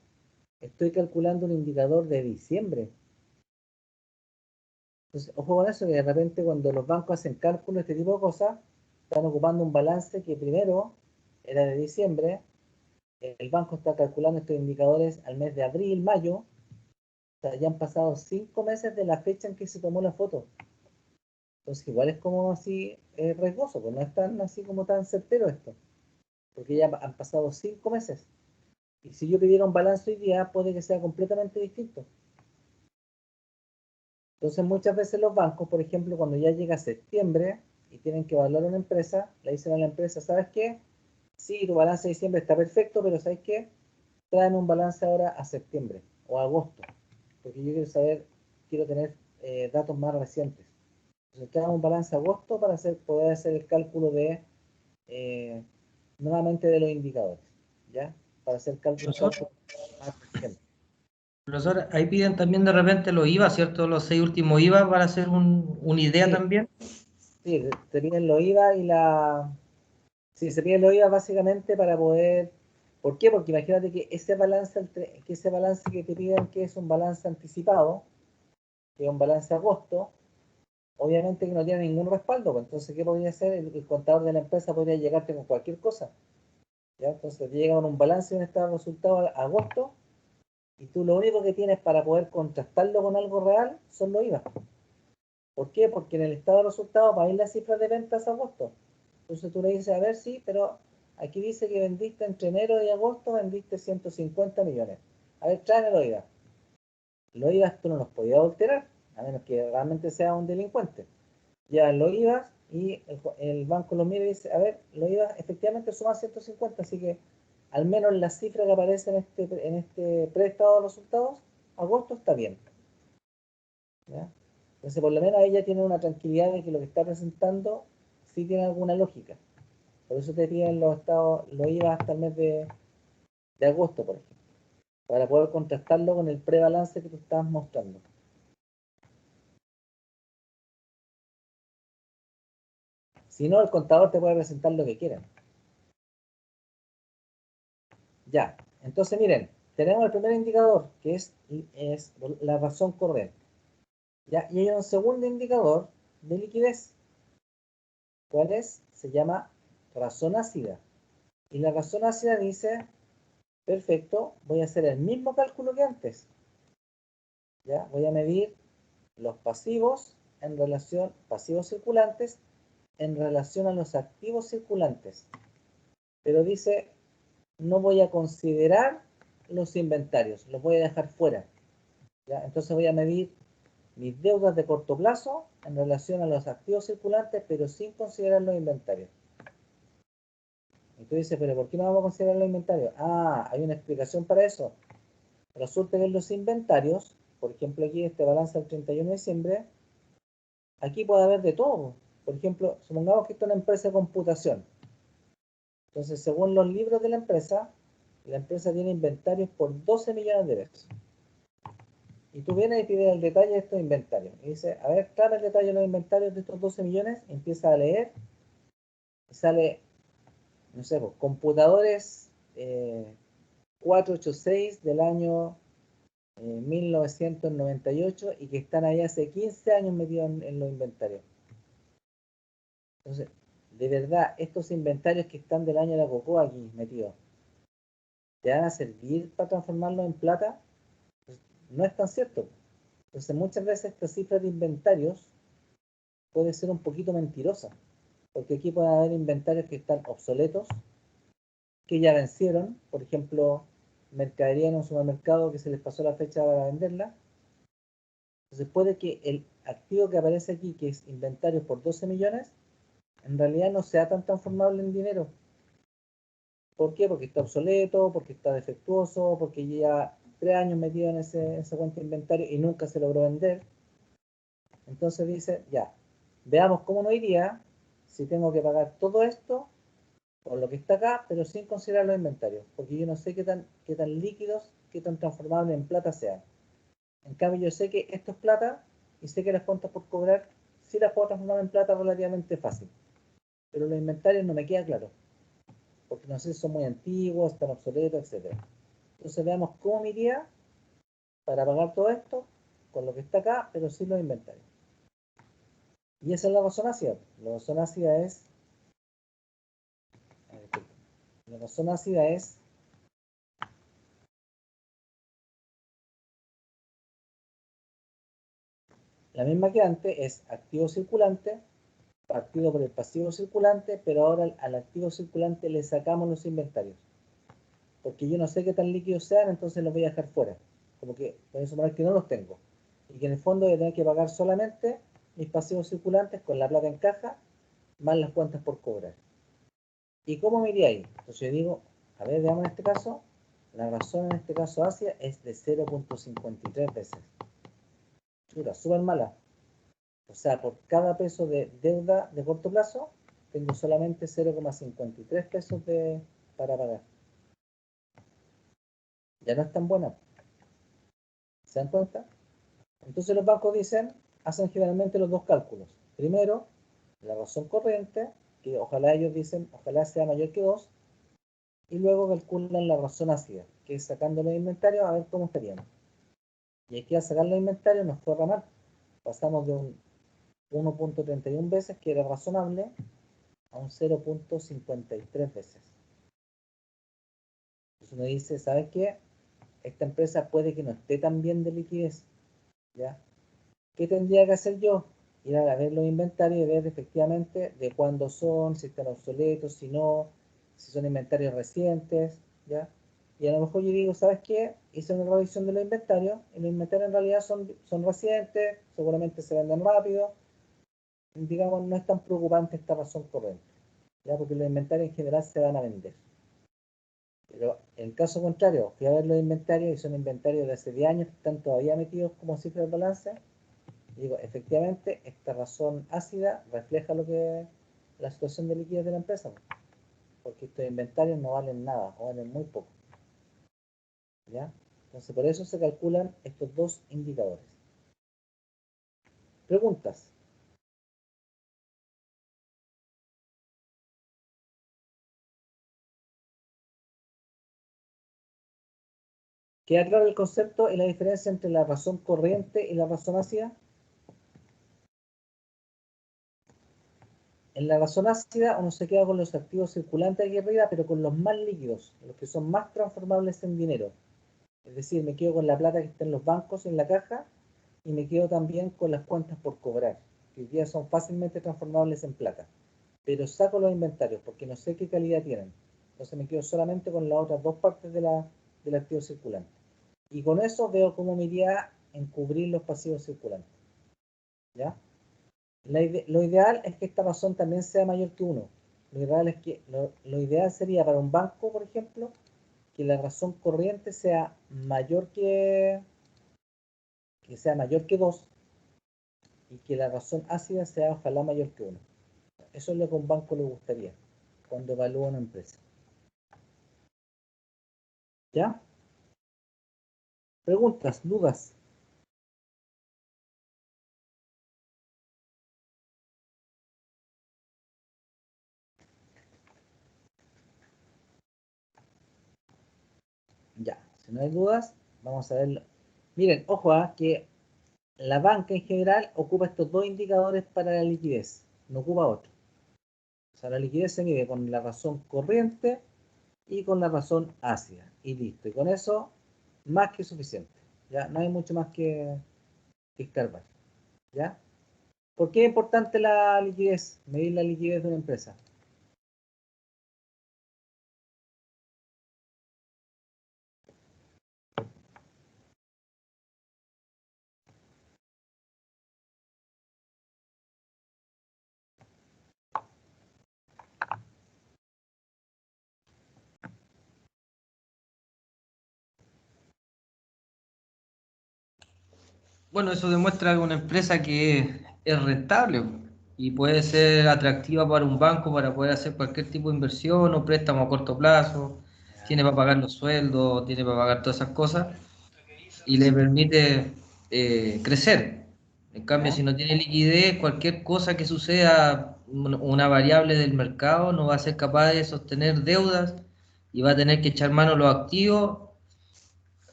[SPEAKER 1] estoy calculando un indicador de diciembre. Entonces, ojo con eso, que de repente cuando los bancos hacen cálculos, este tipo de cosas, están ocupando un balance que primero era de diciembre, el banco está calculando estos indicadores al mes de abril, mayo, o sea, ya han pasado 5 meses de la fecha en que se tomó la foto. Entonces, igual es como así riesgoso, pues no es tan así como tan certero esto, porque ya han pasado 5 meses. Y si yo pidiera un balance hoy día, puede que sea completamente distinto. Entonces, muchas veces los bancos, por ejemplo, cuando ya llega septiembre y tienen que evaluar una empresa, le dicen a la empresa, ¿sabes qué? Sí, tu balance de diciembre está perfecto, pero ¿sabes qué? Tráeme un balance ahora a septiembre o a agosto, porque yo quiero saber, quiero tener datos más recientes. Entonces, tráeme un balance a agosto para poder hacer el cálculo de, nuevamente de los indicadores, ¿ya? Para hacer cálculos
[SPEAKER 2] Profesor,
[SPEAKER 1] más recientes.
[SPEAKER 2] profesor, ahí piden también de repente los IVA, ¿cierto? Los 6 últimos IVA para hacer una idea
[SPEAKER 1] Sí,
[SPEAKER 2] también.
[SPEAKER 1] sí, te piden los IVA y la... Sí, se piden los IVA básicamente para poder... ¿Por qué? Porque imagínate que ese balance que te piden, que es un balance anticipado, que es un balance a agosto, obviamente que no tiene ningún respaldo, pues entonces, ¿qué podría hacer? El contador de la empresa podría llegarte con cualquier cosa, ¿ya? Entonces te llega con un balance y un estado de resultados a agosto, y tú lo único que tienes para poder contrastarlo con algo real son los IVA. ¿Por qué? Porque en el estado de resultados va a ir las cifras de ventas a agosto. Entonces tú le dices, a ver, sí, pero aquí dice que vendiste entre enero y agosto, vendiste 150 millones. A ver, tráeme los IVA. Los IVA tú no los podías alterar, a menos que realmente sea un delincuente. Ya los IVA y el banco los mira y dice, a ver, los IVA efectivamente suman 150, así que al menos la cifra que aparece en este preestado de resultados, agosto está bien, ¿ya? Entonces, por lo menos ahí ya tiene una tranquilidad de que lo que está presentando sí tiene alguna lógica. Por eso te piden los estados, los IVA hasta el mes de agosto, por ejemplo, para poder contrastarlo con el prebalance que tú estabas mostrando. Si no, el contador te puede presentar lo que quiera. Ya, entonces miren, tenemos el primer indicador, que es la razón corriente. Ya, y hay un segundo indicador de liquidez. ¿Cuál es? Se llama razón ácida. Y la razón ácida dice, perfecto, voy a hacer el mismo cálculo que antes. ¿Ya? Voy a medir los pasivos pasivos circulantes en relación a los activos circulantes. Pero dice, no voy a considerar los inventarios, los voy a dejar fuera. ¿Ya? Entonces voy a medir mis deudas de corto plazo en relación a los activos circulantes, pero sin considerar los inventarios. Y tú dices, pero ¿por qué no vamos a considerar los inventarios? Ah, hay una explicación para eso. Resulta que en los inventarios, por ejemplo aquí este balance del 31 de diciembre, aquí puede haber de todo. Por ejemplo, supongamos que esto es una empresa de computación. Entonces, según los libros de la empresa tiene inventarios por 12 millones de pesos. Y tú vienes y pides el detalle de estos inventarios. Y dices, a ver, tráeme el detalle de los inventarios de estos 12 millones. Y empieza a leer. Y sale, no sé, pues, computadores 486 del año 1998 y que están ahí hace 15 años metidos en los inventarios. Entonces, de verdad, estos inventarios que están del año de la Cocoa aquí metidos, ¿te van a servir para transformarlos en plata? Pues no es tan cierto. Entonces, muchas veces esta cifra de inventarios puede ser un poquito mentirosa, porque aquí pueden haber inventarios que están obsoletos, que ya vencieron, por ejemplo, mercadería en un supermercado que se les pasó la fecha para venderla. Entonces puede que el activo que aparece aquí, que es inventario por 12 millones, en realidad no sea tan transformable en dinero. ¿Por qué? Porque está obsoleto, porque está defectuoso, porque lleva 3 años metido en esa cuenta de inventario y nunca se logró vender. Entonces dice, ya, veamos cómo nos iría si tengo que pagar todo esto por lo que está acá, pero sin considerar los inventarios, porque yo no sé qué tan líquidos, qué tan transformables en plata sean. En cambio, yo sé que esto es plata y sé que las cuentas por cobrar sí las puedo transformar en plata relativamente fácil, pero los inventarios no me queda claro, porque no sé si son muy antiguos, están obsoletos, etc. Entonces veamos cómo me iría para pagar todo esto con lo que está acá, pero sin los inventarios. Y esa es la razón ácida. La razón ácida es... La razón ácida es... La misma que antes, es activo circulante, partido por el pasivo circulante, pero ahora al activo circulante le sacamos los inventarios. Porque yo no sé qué tan líquidos sean, entonces los voy a dejar fuera. Como que voy a suponer que no los tengo. Y que en el fondo voy a tener que pagar solamente mis pasivos circulantes con la plata en caja, más las cuentas por cobrar. ¿Y cómo me iría ahí? Entonces yo digo, a ver, veamos en este caso, la razón en este caso ácida es de 0.53 veces. Chuta, súper mala. O sea, por cada peso de deuda de corto plazo, tengo solamente 0,53 pesos para pagar. Ya no es tan buena. ¿Se dan cuenta? Entonces los bancos hacen generalmente los dos cálculos. Primero, la razón corriente, que ojalá ellos dicen, ojalá sea mayor que 2, y luego calculan la razón ácida, que es sacando los inventarios a ver cómo estarían. Y aquí al sacar los inventarios nos fue mal. Pasamos de un 1.31 veces, que era razonable, a un 0.53 veces. Entonces uno dice, ¿sabes qué? Esta empresa puede que no esté tan bien de liquidez, ¿ya? ¿Qué tendría que hacer yo? Ir a ver los inventarios y ver efectivamente de cuándo son, si están obsoletos, si no, si son inventarios recientes, ¿ya? Y a lo mejor yo digo, ¿sabes qué? Hice una revisión de los inventarios, y los inventarios en realidad son recientes, seguramente se venden rápido, digamos, no es tan preocupante esta razón corriente, ¿ya? Porque los inventarios en general se van a vender. Pero en caso contrario, fui a ver los inventarios y son inventarios de hace 10 años que están todavía metidos como cifra de balance. Y digo, efectivamente, esta razón ácida refleja la situación de liquidez de la empresa, porque estos inventarios no valen nada, o valen muy poco. ¿Ya? Entonces, por eso se calculan estos dos indicadores. Preguntas. ¿Queda claro el concepto y la diferencia entre la razón corriente y la razón ácida? En la razón ácida uno se queda con los activos circulantes aquí arriba, pero con los más líquidos, los que son más transformables en dinero. Es decir, me quedo con la plata que está en los bancos, en la caja, y me quedo también con las cuentas por cobrar, que hoy día son fácilmente transformables en plata. Pero saco los inventarios porque no sé qué calidad tienen. Entonces me quedo solamente con las otras dos partes del activo circulante. Y con eso veo cómo me iría en cubrir los pasivos circulantes. ¿Ya? Lo ideal es que esta razón también sea mayor que 1. Lo ideal sería para un banco, por ejemplo, que la razón corriente sea mayor que 2 y que la razón ácida sea ojalá mayor que 1. Eso es lo que a un banco le gustaría cuando evalúa una empresa. ¿Ya? Preguntas, dudas. Ya, si no hay dudas, vamos a verlo. Miren, ojo que la banca en general ocupa estos dos indicadores para la liquidez, no ocupa otro. O sea, la liquidez se mide con la razón corriente y con la razón ácida. Y listo. Y con eso, más que suficiente. Ya, no hay mucho más que escarbar. ¿Ya? ¿Por qué es importante la liquidez? Medir la liquidez de una empresa.
[SPEAKER 2] Bueno, eso demuestra una empresa que es rentable y puede ser atractiva para un banco para poder hacer cualquier tipo de inversión o préstamo a corto plazo. Tiene para pagar los sueldos, tiene para pagar todas esas cosas y le permite crecer. En cambio, si no tiene liquidez, cualquier cosa que suceda, una variable del mercado, no va a ser capaz de sostener deudas y va a tener que echar mano a los activos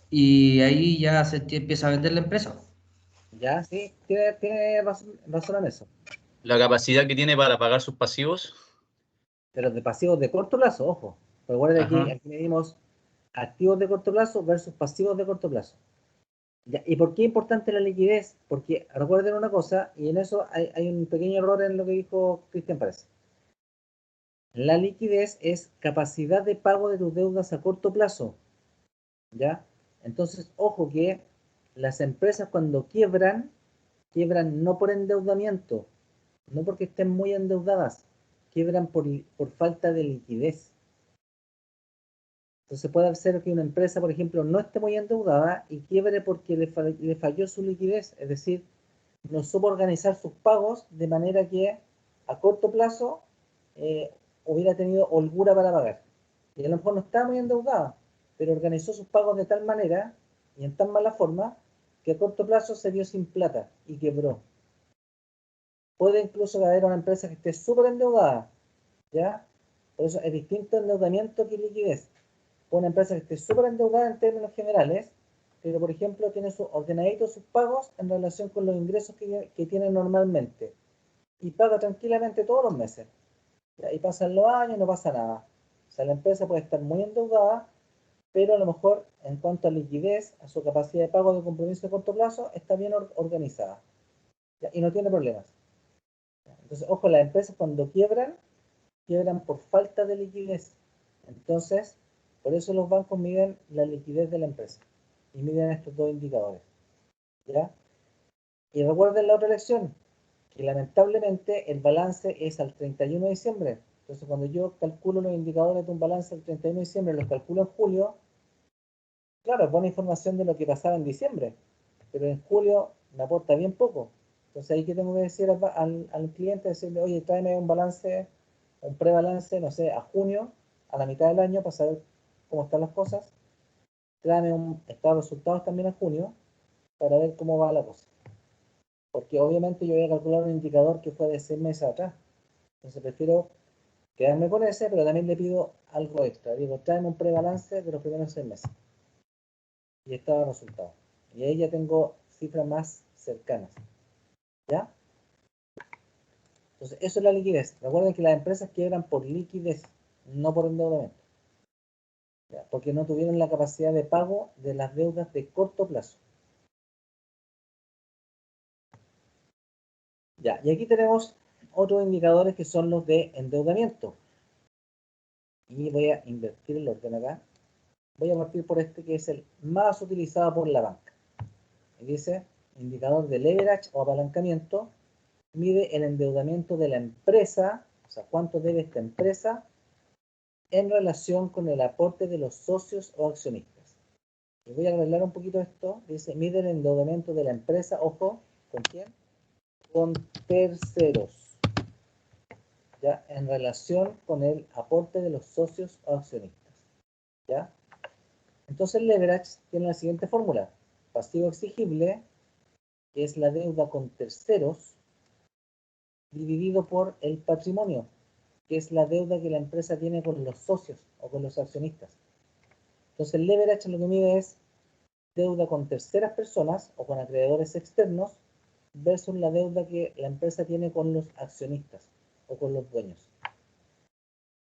[SPEAKER 2] y ahí ya se empieza a vender la empresa.
[SPEAKER 1] Ya, sí, tiene razón en eso.
[SPEAKER 7] la capacidad que tiene para pagar sus pasivos.
[SPEAKER 1] Pero de pasivos de corto plazo, ojo. Recuerda que
[SPEAKER 7] Ajá.
[SPEAKER 1] aquí medimos activos de corto plazo versus pasivos de corto plazo. Ya, ¿y por qué es importante la liquidez? Porque recuerden una cosa, y en eso hay un pequeño error en lo que dijo Cristian, parece. La liquidez es capacidad de pago de tus deudas a corto plazo, ¿ya? Entonces, ojo que las empresas cuando quiebran no por endeudamiento, no porque estén muy endeudadas, quiebran por falta de liquidez. Entonces puede ser que una empresa, por ejemplo, no esté muy endeudada y quiebre porque le falló su liquidez, es decir, no supo organizar sus pagos de manera que a corto plazo eh, hubiera tenido holgura para pagar. Y a lo mejor no estaba muy endeudada, pero organizó sus pagos de tal manera y en tan mala forma que a corto plazo se vio sin plata y quebró. Puede incluso haber una empresa que esté súper endeudada, ¿ya? Por eso es distinto endeudamiento que liquidez. Una empresa que esté súper endeudada en términos generales, pero por ejemplo tiene ordenaditos sus pagos en relación con los ingresos que tiene normalmente y paga tranquilamente todos los meses. ¿Ya? Y pasan los años y no pasa nada. O sea, la empresa puede estar muy endeudada, pero a lo mejor en cuanto a liquidez, a su capacidad de pago de compromiso de corto plazo, está bien organizada, ¿ya? Y no tiene problemas. ¿Ya? Entonces, ojo, las empresas cuando quiebran por falta de liquidez. Entonces, por eso los bancos miden la liquidez de la empresa y miden estos dos indicadores, ¿ya? Y recuerden la otra lección, que lamentablemente el balance es al 31 de diciembre. Entonces, cuando yo calculo los indicadores de un balance al 31 de diciembre, los calculo en julio, claro, es buena información de lo que pasaba en diciembre, pero en julio me aporta bien poco. Entonces, ahí que tengo que decir al cliente, decirle, oye, tráeme un balance, un prebalance, no sé, a junio, a la mitad del año, para saber cómo están las cosas. Tráeme un estado de resultados también a junio, para ver cómo va la cosa. Porque obviamente yo voy a calcular un indicador que fue de 6 meses atrás. Entonces prefiero quedarme con ese, pero también le pido algo extra. Digo, tráeme un prebalance de los primeros 6 meses. Y estado de resultados. Y ahí ya tengo cifras más cercanas. ¿Ya? Entonces, eso es la liquidez. Recuerden que las empresas quiebran por liquidez, no por endeudamiento. ¿Ya? Porque no tuvieron la capacidad de pago de las deudas de corto plazo. Ya, y aquí tenemos otros indicadores que son los de endeudamiento. Y voy a invertir el orden acá. Voy a partir por este que es el más utilizado por la banca. Y dice, indicador de leverage o apalancamiento, mide el endeudamiento de la empresa, o sea, cuánto debe esta empresa en relación con el aporte de los socios o accionistas. Y voy a arreglar un poquito esto. Dice, mide el endeudamiento de la empresa, ojo, ¿con quién? Con terceros, ¿ya? En relación con el aporte de los socios o accionistas, ¿ya? Entonces el leverage tiene la siguiente fórmula. Pasivo exigible, que es la deuda con terceros, dividido por el patrimonio, que es la deuda que la empresa tiene con los socios o con los accionistas. Entonces el leverage lo que mide es deuda con terceras personas o con acreedores externos versus la deuda que la empresa tiene con los accionistas o con los dueños.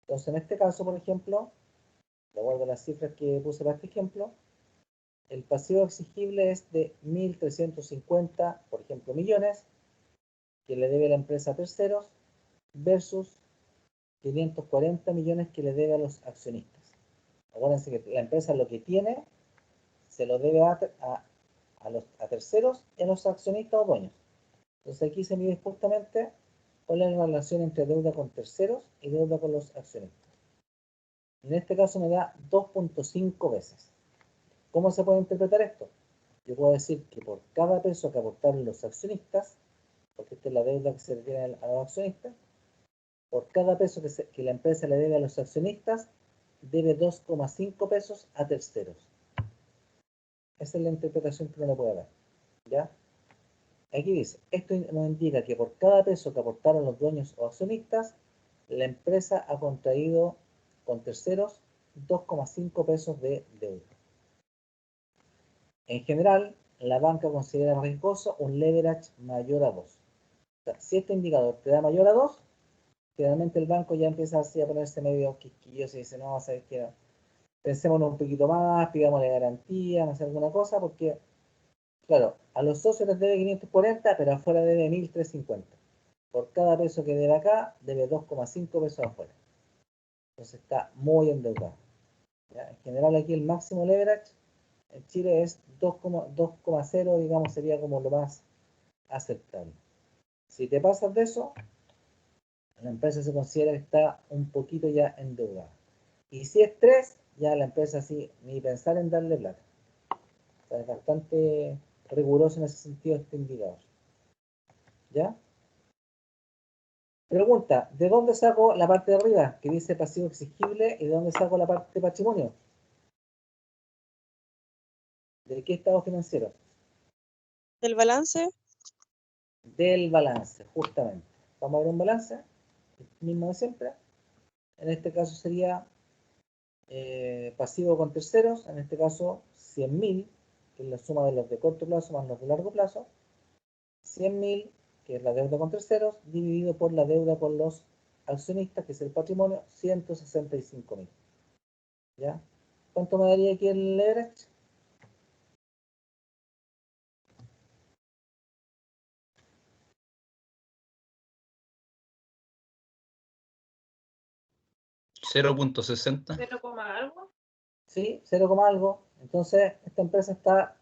[SPEAKER 1] Entonces en este caso, por ejemplo, de acuerdo a las cifras que puse para este ejemplo, el pasivo exigible es de 1.350, por ejemplo, millones, que le debe la empresa a terceros, versus 540 millones que le debe a los accionistas. Acuérdense que la empresa lo que tiene se lo debe a terceros y a los accionistas o dueños. Entonces aquí se mide justamente cuál es la relación entre deuda con terceros y deuda con los accionistas. En este caso me da 2.5 veces. ¿Cómo se puede interpretar esto? Yo puedo decir que por cada peso que aportaron los accionistas, porque esta es la deuda que se le tiene a los accionistas, por cada peso que la empresa le debe a los accionistas, debe 2,5 pesos a terceros. Esa es la interpretación que uno le puede dar, ¿ya? Aquí dice, esto nos indica que por cada peso que aportaron los dueños o accionistas, la empresa ha contraído con terceros 2,5 pesos de deuda. En general, la banca considera riesgoso un leverage mayor a 2. O sea, si este indicador te da mayor a 2, generalmente el banco ya empieza así a ponerse medio quisquilloso y dice, no, ¿sabes qué? Pensémonos un poquito más, pidámosle garantía, no sé, alguna cosa, porque, claro, a los socios les debe 540, pero afuera debe 1.350. Por cada peso que debe acá, debe 2,5 pesos afuera. Entonces está muy endeudado. ¿Ya? En general aquí el máximo leverage en Chile es 2,0, digamos, sería como lo más aceptable. Si te pasas de eso, la empresa se considera que está un poquito ya endeudada. Y si es 3, ya la empresa sí, ni pensar en darle plata. O sea, es bastante riguroso en ese sentido este indicador. ¿Ya? Pregunta, ¿de dónde saco la parte de arriba que dice pasivo exigible y de dónde saco la parte de patrimonio? ¿De qué estado financiero?
[SPEAKER 4] ¿Del balance?
[SPEAKER 1] Del balance, justamente. Vamos a ver un balance, el mismo de siempre. En este caso sería pasivo con terceros, en este caso 100.000, que es la suma de los de corto plazo más los de largo plazo. 100.000, que es la deuda con terceros, dividido por la deuda con los accionistas, que es el patrimonio, 165.000. ¿Ya? ¿Cuánto me daría aquí el leverage?
[SPEAKER 7] ¿0.60?
[SPEAKER 6] 0, algo.
[SPEAKER 1] Sí, 0, algo. Entonces, esta empresa está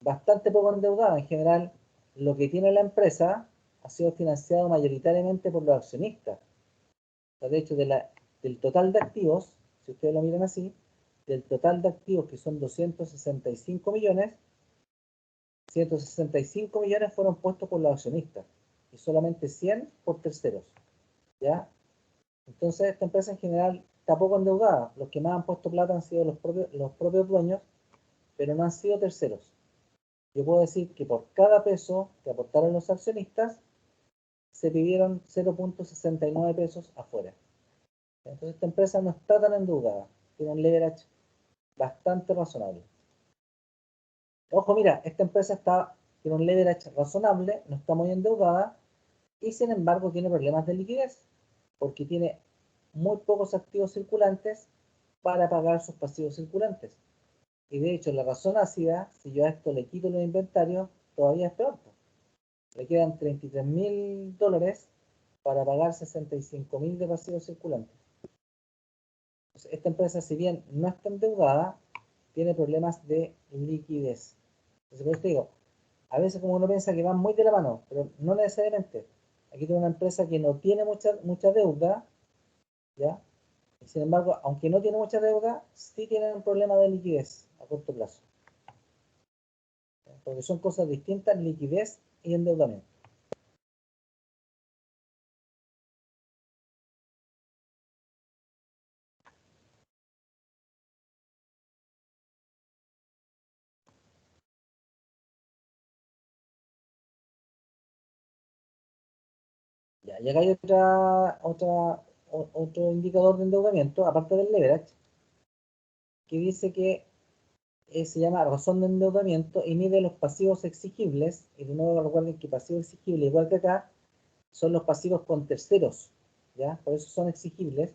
[SPEAKER 1] bastante poco endeudada. En general, lo que tiene la empresa ha sido financiado mayoritariamente por los accionistas. O sea, de hecho, del total de activos, si ustedes lo miran así, del total de activos que son 265 millones, 165 millones fueron puestos por los accionistas y solamente 100 por terceros. ¿Ya? Entonces, esta empresa en general está poco endeudada. Los que más han puesto plata han sido los propios dueños, pero no han sido terceros. Yo puedo decir que por cada peso que aportaron los accionistas, se pidieron 0.69 pesos afuera. Entonces, esta empresa no está tan endeudada. Tiene un leverage bastante razonable. Ojo, mira, esta empresa tiene un leverage razonable, no está muy endeudada y sin embargo tiene problemas de liquidez porque tiene muy pocos activos circulantes para pagar sus pasivos circulantes. Y de hecho, la razón ácida, si yo a esto le quito los inventarios, todavía es peor. Le quedan $33.000 para pagar 65.000 de pasivos circulantes. Entonces, esta empresa, si bien no está endeudada, tiene problemas de liquidez. Entonces, por eso te digo, a veces como uno piensa que van muy de la mano, pero no necesariamente. Aquí tiene una empresa que no tiene mucha deuda, ¿ya? Y sin embargo, aunque no tiene mucha deuda, sí tienen un problema de liquidez a corto plazo. Porque son cosas distintas, liquidez y endeudamiento. Ya, y acá hay otro indicador de endeudamiento, aparte del leverage, que dice que se llama razón de endeudamiento y mide los pasivos exigibles. Y de nuevo recuerden que pasivo exigible, igual que acá, son los pasivos con terceros, ¿ya? Por eso son exigibles.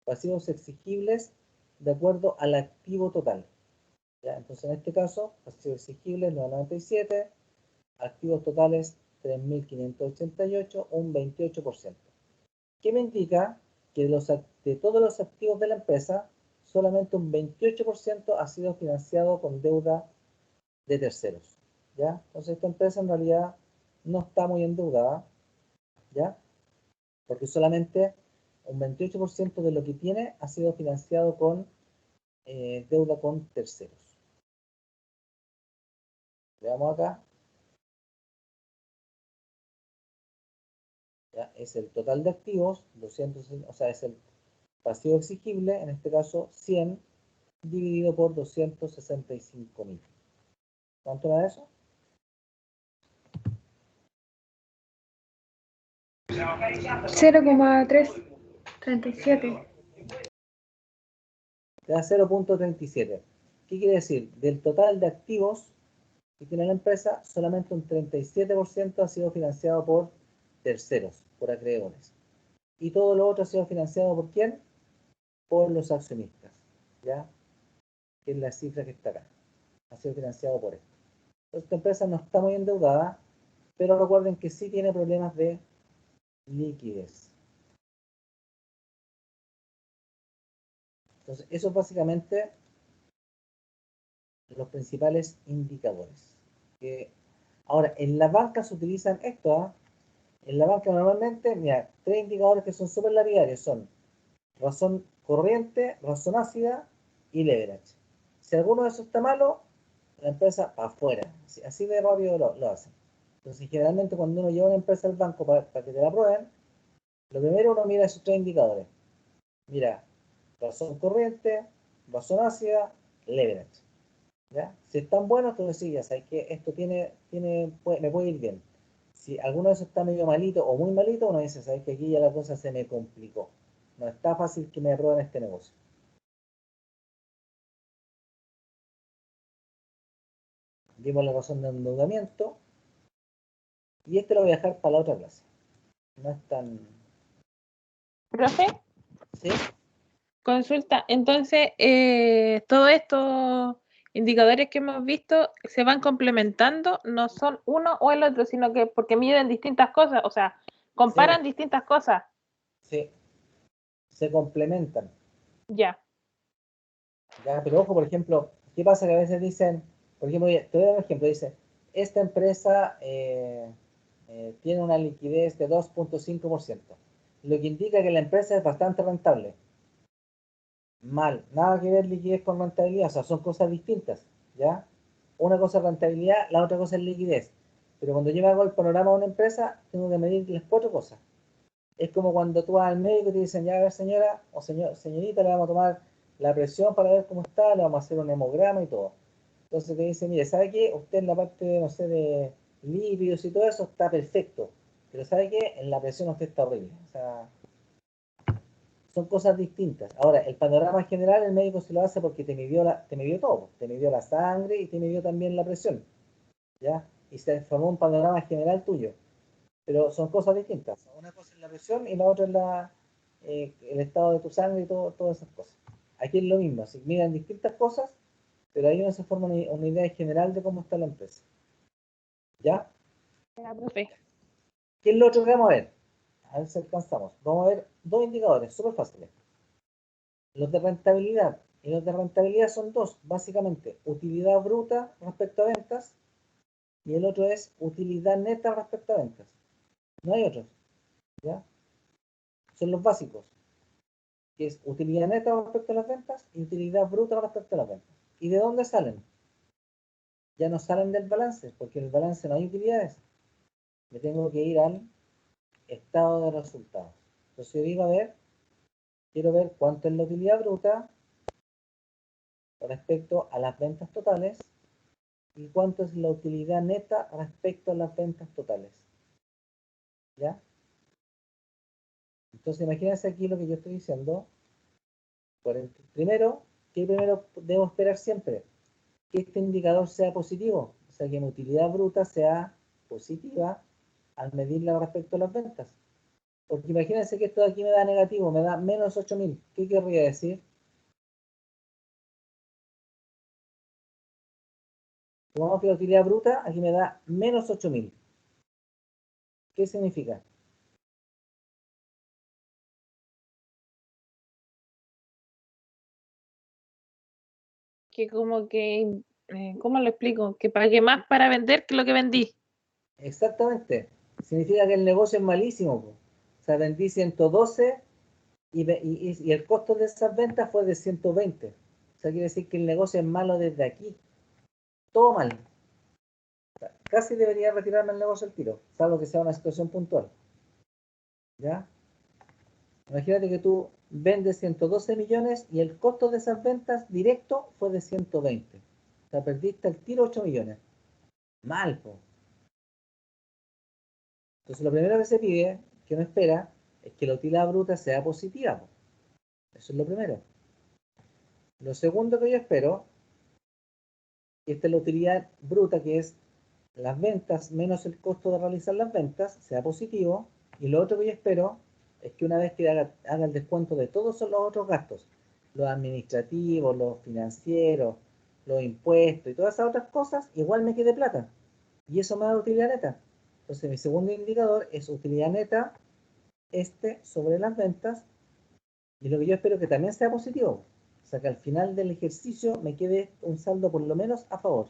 [SPEAKER 1] Pasivos exigibles de acuerdo al activo total, ¿ya? Entonces, en este caso, pasivos exigibles 997, activos totales 3.588, un 28%. ¿Qué me indica? Que de todos los activos de la empresa, solamente un 28% ha sido financiado con deuda de terceros, ¿ya? Entonces esta empresa en realidad no está muy endeudada, ¿ya? Porque solamente un 28% de lo que tiene ha sido financiado con deuda con terceros. Veamos acá. ¿Ya? Es el total de activos, 200, o sea, es el pasivo exigible, en este caso 100, dividido por 265.000. ¿Cuánto da eso?
[SPEAKER 5] 0,337.
[SPEAKER 1] Te da 0.37. ¿Qué quiere decir? Del total de activos que tiene la empresa, solamente un 37% ha sido financiado por terceros, por acreedores. Y todo lo otro ha sido financiado ¿por quién? Por los accionistas, ¿ya? Que es la cifra que está acá. Ha sido financiado por esto. Entonces, esta empresa no está muy endeudada, pero recuerden que sí tiene problemas de liquidez. Entonces, eso es básicamente los principales indicadores. Ahora, en la banca se utilizan esto, ¿ah? En la banca normalmente, mira, 3 indicadores que son súper lapidarios son razón corriente, razón ácida y leverage. Si alguno de esos está malo, la empresa para afuera. Así de rápido lo hacen. Entonces, generalmente cuando uno lleva una empresa al banco para que te la aprueben, lo primero uno mira esos 3 indicadores. Mira, razón corriente, razón ácida, leverage. ¿Ya? Si están buenos, tú decís, ya sabes que esto me puede ir bien. Si alguno de esos está medio malito o muy malito, uno dice, sabes que aquí ya la cosa se me complicó. No está fácil que me aprueben este negocio. Vimos la razón de endeudamiento. Y este lo voy a dejar para la otra clase. No es tan...
[SPEAKER 6] Profe,
[SPEAKER 1] ¿Sí?
[SPEAKER 6] consulta. Entonces, todos estos indicadores que hemos visto se van complementando, no son uno o el otro, sino que porque miden distintas cosas, o sea, comparan distintas cosas.
[SPEAKER 1] Sí. Se complementan.
[SPEAKER 6] Ya.
[SPEAKER 1] ¿Ya? Pero ojo, por ejemplo, ¿qué pasa? Que a veces dicen, por ejemplo, te voy a dar un ejemplo, dice, esta empresa tiene una liquidez de 2.5%, lo que indica que la empresa es bastante rentable. Mal, nada que ver liquidez con rentabilidad, o sea, son cosas distintas, ¿ya? Una cosa es rentabilidad, la otra cosa es liquidez. Pero cuando yo me hago el panorama de una empresa, tengo que medir las 4 cosas. Es como cuando tú vas al médico y te dicen, ya, a ver, señora o señorita, le vamos a tomar la presión para ver cómo está, le vamos a hacer un hemograma y todo. Entonces te dicen, mire, ¿sabe qué? Usted en la parte, no sé, de lípidos y todo eso está perfecto. Pero ¿sabe qué? En la presión usted está horrible. O sea, son cosas distintas. Ahora, el panorama general el médico se lo hace porque te midió todo. Te midió la sangre y te midió también la presión. ¿Ya? Y se formó un panorama general tuyo. Pero son cosas distintas. Una cosa es la presión y la otra es el estado de tu sangre y todas esas cosas. Aquí es lo mismo, se miran distintas cosas, pero ahí uno se forma una idea general de cómo está la empresa. ¿Ya?
[SPEAKER 6] Ya, profe.
[SPEAKER 1] ¿Qué es lo otro que vamos a ver? A ver si alcanzamos. Vamos a ver 2 indicadores súper fáciles. Los de rentabilidad. Y los de rentabilidad son 2, básicamente. Utilidad bruta respecto a ventas y el otro es utilidad neta respecto a ventas. No hay otros. ¿Ya? Son los básicos, que es utilidad neta respecto a las ventas y utilidad bruta respecto a las ventas. ¿Y de dónde salen? Ya no salen del balance, porque en el balance no hay utilidades. Me tengo que ir al estado de resultados. Entonces yo digo, a ver, quiero ver cuánto es la utilidad bruta respecto a las ventas totales y cuánto es la utilidad neta respecto a las ventas totales. ¿Ya? Entonces imagínense aquí lo que yo estoy diciendo. Primero, ¿qué primero debo esperar siempre? Que este indicador sea positivo, o sea que mi utilidad bruta sea positiva al medirla respecto a las ventas. Porque imagínense que esto de aquí me da negativo, me da menos 8.000. ¿Qué querría decir? Supongamos que la utilidad bruta aquí me da menos 8.000. ¿Qué significa?
[SPEAKER 6] Que como que, ¿cómo lo explico? Que pagué más para vender que lo que vendí.
[SPEAKER 1] Exactamente. Significa que el negocio es malísimo. O sea, vendí 112 y el costo de esas ventas fue de 120. O sea, quiere decir que el negocio es malo desde aquí. Todo mal. O sea, casi debería retirarme el negocio al tiro, salvo que sea una situación puntual. ¿Ya? Imagínate que tú vendes 112 millones y el costo de esas ventas directo fue de 120. O sea, perdiste al tiro 8 millones. Mal, po. Entonces, lo primero que se pide, que uno espera, es que la utilidad bruta sea positiva, po. Eso es lo primero. Lo segundo que yo espero, que esta es la utilidad bruta, que es las ventas menos el costo de realizar las ventas, sea positivo. Y lo otro que yo espero es que una vez que haga el descuento de todos los otros gastos, los administrativos, los financieros, los impuestos y todas esas otras cosas, igual me quede plata. Y eso me da utilidad neta. Entonces mi segundo indicador es utilidad neta, sobre las ventas, y lo que yo espero que también sea positivo. O sea, que al final del ejercicio me quede un saldo por lo menos a favor.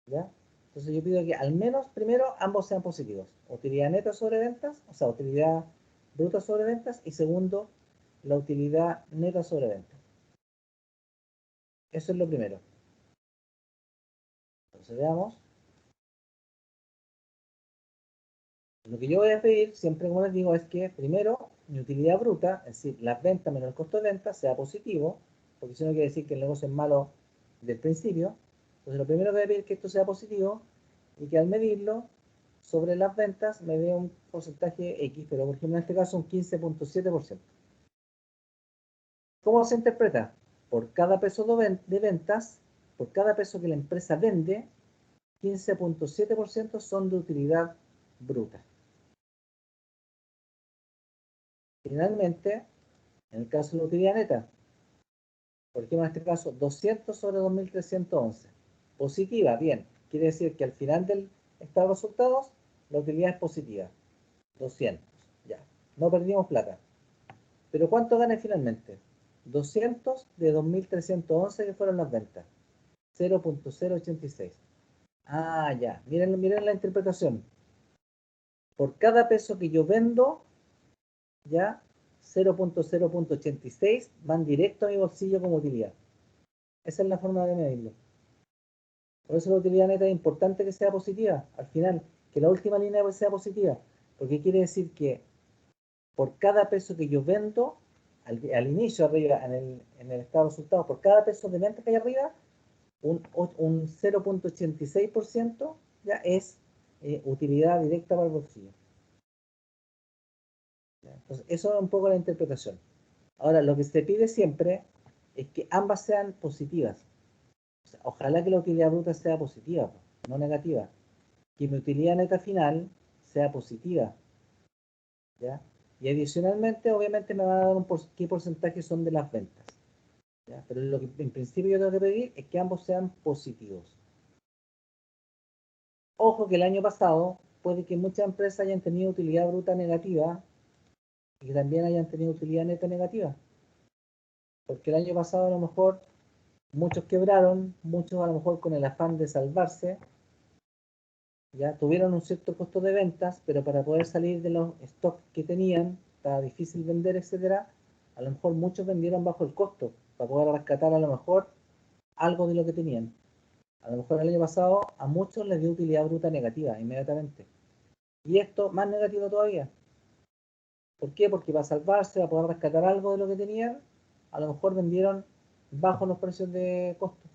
[SPEAKER 1] ¿Ya? Entonces yo pido que al menos primero ambos sean positivos. Utilidad neta sobre ventas, o sea, utilidad bruta sobre ventas, y segundo, la utilidad neta sobre ventas. Eso es lo primero. Entonces veamos. Lo que yo voy a pedir, siempre como les digo, es que primero mi utilidad bruta, es decir, las ventas menos el costo de venta, sea positivo, porque si no quiere decir que el negocio es malo del principio. Entonces lo primero que voy a pedir es que esto sea positivo y que al medirlo sobre las ventas me dé un porcentaje X, pero por ejemplo en este caso un 15.7%. ¿Cómo se interpreta? Por cada peso de ventas, por cada peso que la empresa vende, 15.7% son de utilidad bruta. Finalmente, en el caso de la utilidad neta, por ejemplo en este caso 200 sobre 2.311. Positiva, bien, quiere decir que al final del estado de resultados la utilidad es positiva. 200, ya, no perdimos plata. Pero ¿cuánto gané finalmente? 200 de 2.311 que fueron las ventas. 0.086. Ah, ya, miren la interpretación. Por cada peso que yo vendo, ya 0.086 van directo a mi bolsillo como utilidad. Esa es la forma de medirlo. Por eso la utilidad neta es importante que sea positiva. Al final, que la última línea sea positiva. Porque quiere decir que por cada peso que yo vendo, al inicio arriba, en el estado de resultados, por cada peso de venta que hay arriba, un 0.86% ya es utilidad directa para el bolsillo. Entonces, eso es un poco la interpretación. Ahora, lo que se pide siempre es que ambas sean positivas. O sea, ojalá que la utilidad bruta sea positiva, no negativa. Que mi utilidad neta final sea positiva. ¿Ya? Y adicionalmente, obviamente, me van a dar qué porcentaje son de las ventas. ¿Ya? Pero lo que en principio yo tengo que pedir es que ambos sean positivos. Ojo que el año pasado puede que muchas empresas hayan tenido utilidad bruta negativa y que también hayan tenido utilidad neta negativa. Porque el año pasado a lo mejor muchos quebraron, muchos a lo mejor con el afán de salvarse, ya tuvieron un cierto costo de ventas, pero para poder salir de los stocks que tenían, estaba difícil vender, etcétera, a lo mejor muchos vendieron bajo el costo, para poder rescatar a lo mejor algo de lo que tenían. A lo mejor el año pasado a muchos les dio utilidad bruta negativa inmediatamente. Y esto más negativo todavía. ¿Por qué? Porque para salvarse, para poder rescatar algo de lo que tenían, a lo mejor vendieron bajo los precios de costo.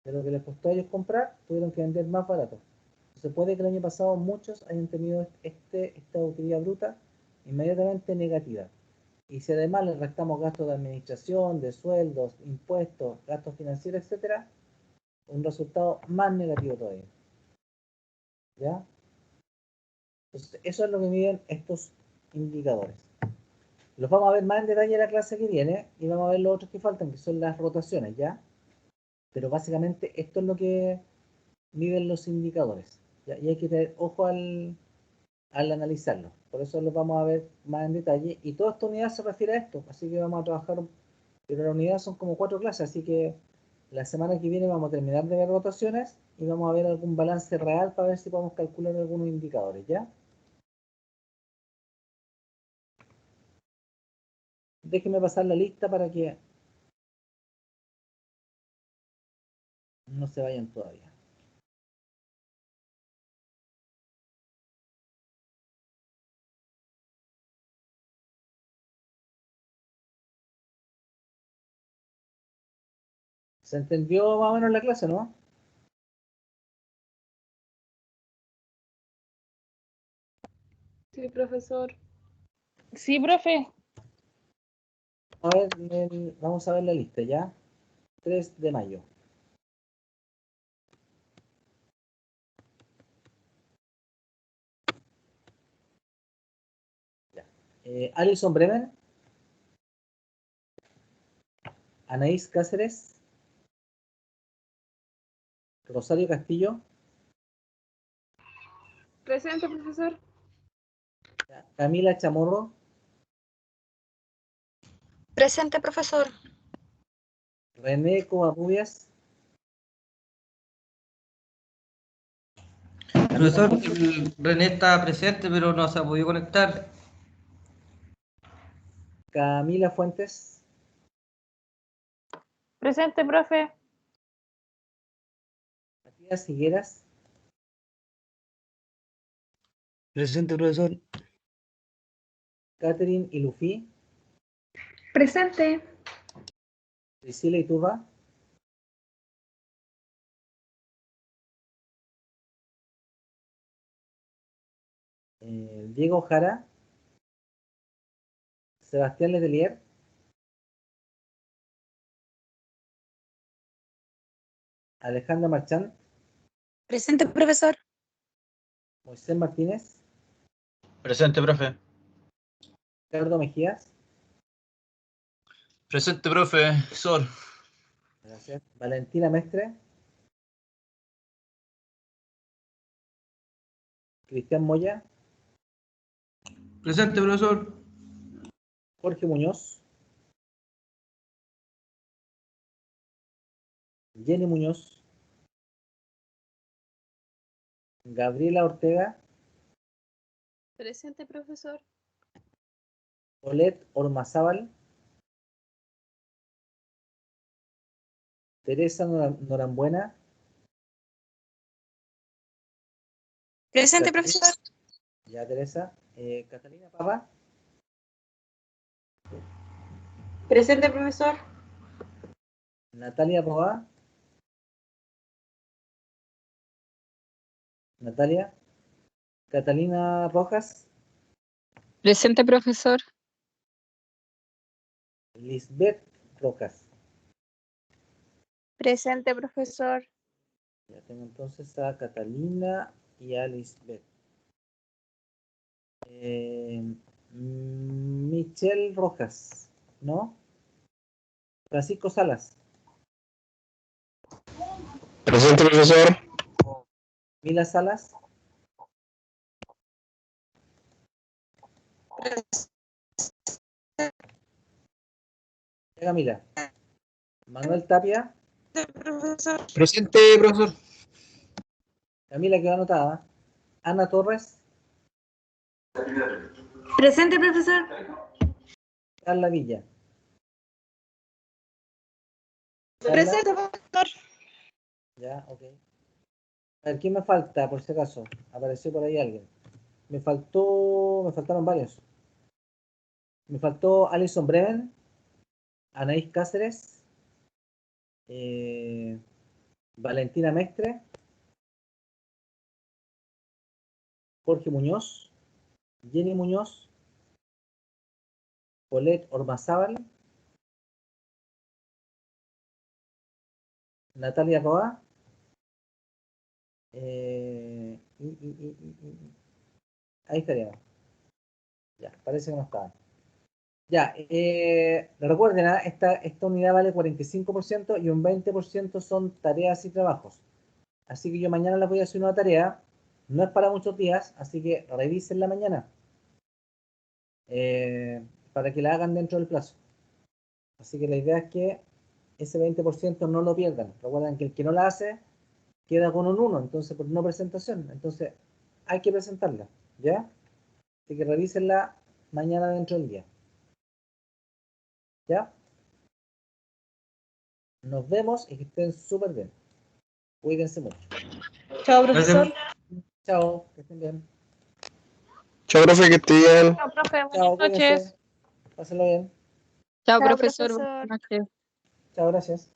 [SPEAKER 1] De lo que les costó a ellos comprar, tuvieron que vender más barato. Entonces puede que el año pasado muchos hayan tenido esta utilidad bruta inmediatamente negativa. Y si además les restamos gastos de administración, de sueldos, impuestos, gastos financieros, etcétera, un resultado más negativo todavía. ¿Ya? Entonces, eso es lo que miden estos indicadores. Los vamos a ver más en detalle en la clase que viene y vamos a ver los otros que faltan, que son las rotaciones, ¿ya? Pero básicamente esto es lo que miden los indicadores, ¿ya? Y hay que tener ojo al analizarlo. Por eso los vamos a ver más en detalle. Y toda esta unidad se refiere a esto, así que vamos a trabajar, pero la unidad son como 4 clases, así que la semana que viene vamos a terminar de ver rotaciones y vamos a ver algún balance real para ver si podemos calcular algunos indicadores, ¿ya? Déjenme pasar la lista para que no se vayan todavía. ¿Se entendió más o menos la clase, no?
[SPEAKER 5] Sí, profesor.
[SPEAKER 6] Sí, profe.
[SPEAKER 1] A ver, vamos a ver la lista, ¿ya? 3 de mayo. Alison Bremen, Anaís Cáceres, Rosario Castillo,
[SPEAKER 5] Presente, profesor.
[SPEAKER 1] Camila Chamorro,
[SPEAKER 3] Presente, profesor.
[SPEAKER 1] René Covarrubias,
[SPEAKER 2] Profesor, el René está presente, pero no se ha podido conectar.
[SPEAKER 1] Camila Fuentes,
[SPEAKER 6] Presente, profe.
[SPEAKER 1] Matías Higueras,
[SPEAKER 8] Presente, profesor.
[SPEAKER 1] Catherine Ilufí,
[SPEAKER 5] Presente.
[SPEAKER 1] Priscila Iturra, Diego Jara, Sebastián Letelier, Alejandra Marchán,
[SPEAKER 3] Presente, profesor.
[SPEAKER 1] Moisés Martínez,
[SPEAKER 7] Presente, profe.
[SPEAKER 1] Ricardo Mejías,
[SPEAKER 7] Presente, profesor.
[SPEAKER 1] gracias, Valentina Mestre, Cristian Moya,
[SPEAKER 2] Presente, profesor.
[SPEAKER 1] Jorge Muñoz, Jenny Muñoz, Gabriela Ortega,
[SPEAKER 5] Presente, profesor.
[SPEAKER 1] Olet Ormazábal, Teresa Norambuena,
[SPEAKER 3] Presente,
[SPEAKER 1] Catalina-
[SPEAKER 3] profesor.
[SPEAKER 1] ya Teresa, Catalina Pava,
[SPEAKER 5] Presente, profesor.
[SPEAKER 1] Natalia Roa, Natalia, Catalina Rojas,
[SPEAKER 3] Presente, profesor.
[SPEAKER 1] Lisbeth Rojas.
[SPEAKER 4] Presente, profesor.
[SPEAKER 1] Ya tengo entonces a Catalina y a Lisbeth. Michelle Rojas, ¿no? Francisco Salas,
[SPEAKER 8] Presente, profesor.
[SPEAKER 1] Mila Salas, ya Camila, Manuel Tapia,
[SPEAKER 4] Profesor.
[SPEAKER 7] Presente, profesor.
[SPEAKER 1] Camila quedó anotada, Ana Torres,
[SPEAKER 5] Presente, profesor.
[SPEAKER 1] Carla Villa. Carla,
[SPEAKER 4] Presente, profesor.
[SPEAKER 1] ya, ok. A ver, ¿quién me falta, por si acaso? Apareció por ahí alguien. Me faltaron varios. Me faltó Alison Bremen, Anaís Cáceres, Valentina Mestre, Jorge Muñoz, Jenny Muñoz, Paulette Ormazábal, Natalia Roa, ahí estaríamos. Ya, parece que no estaban. Ya, recuerden, esta unidad vale 45% y un 20% son tareas y trabajos. Así que yo mañana les voy a hacer una tarea. No es para muchos días, así que revisen la mañana. Para que la hagan dentro del plazo. Así que la idea es que ese 20% no lo pierdan. Recuerden que el que no la hace queda con un 1, entonces por no presentación. Entonces hay que presentarla, ¿ya? Así que revísenla mañana dentro del día. ¿Ya? Nos vemos y que estén súper bien. Cuídense mucho.
[SPEAKER 4] Chao, profesor.
[SPEAKER 1] Chao, que estén bien.
[SPEAKER 8] Chao, profe, que esté bien.
[SPEAKER 6] Chao, profe.
[SPEAKER 1] Chao,
[SPEAKER 6] Buenas noches.
[SPEAKER 1] cuídense. Pásenlo bien.
[SPEAKER 3] Chao,
[SPEAKER 4] Chao,
[SPEAKER 3] profesor.
[SPEAKER 4] profesor.
[SPEAKER 3] Buenas noches.
[SPEAKER 1] Chao, gracias.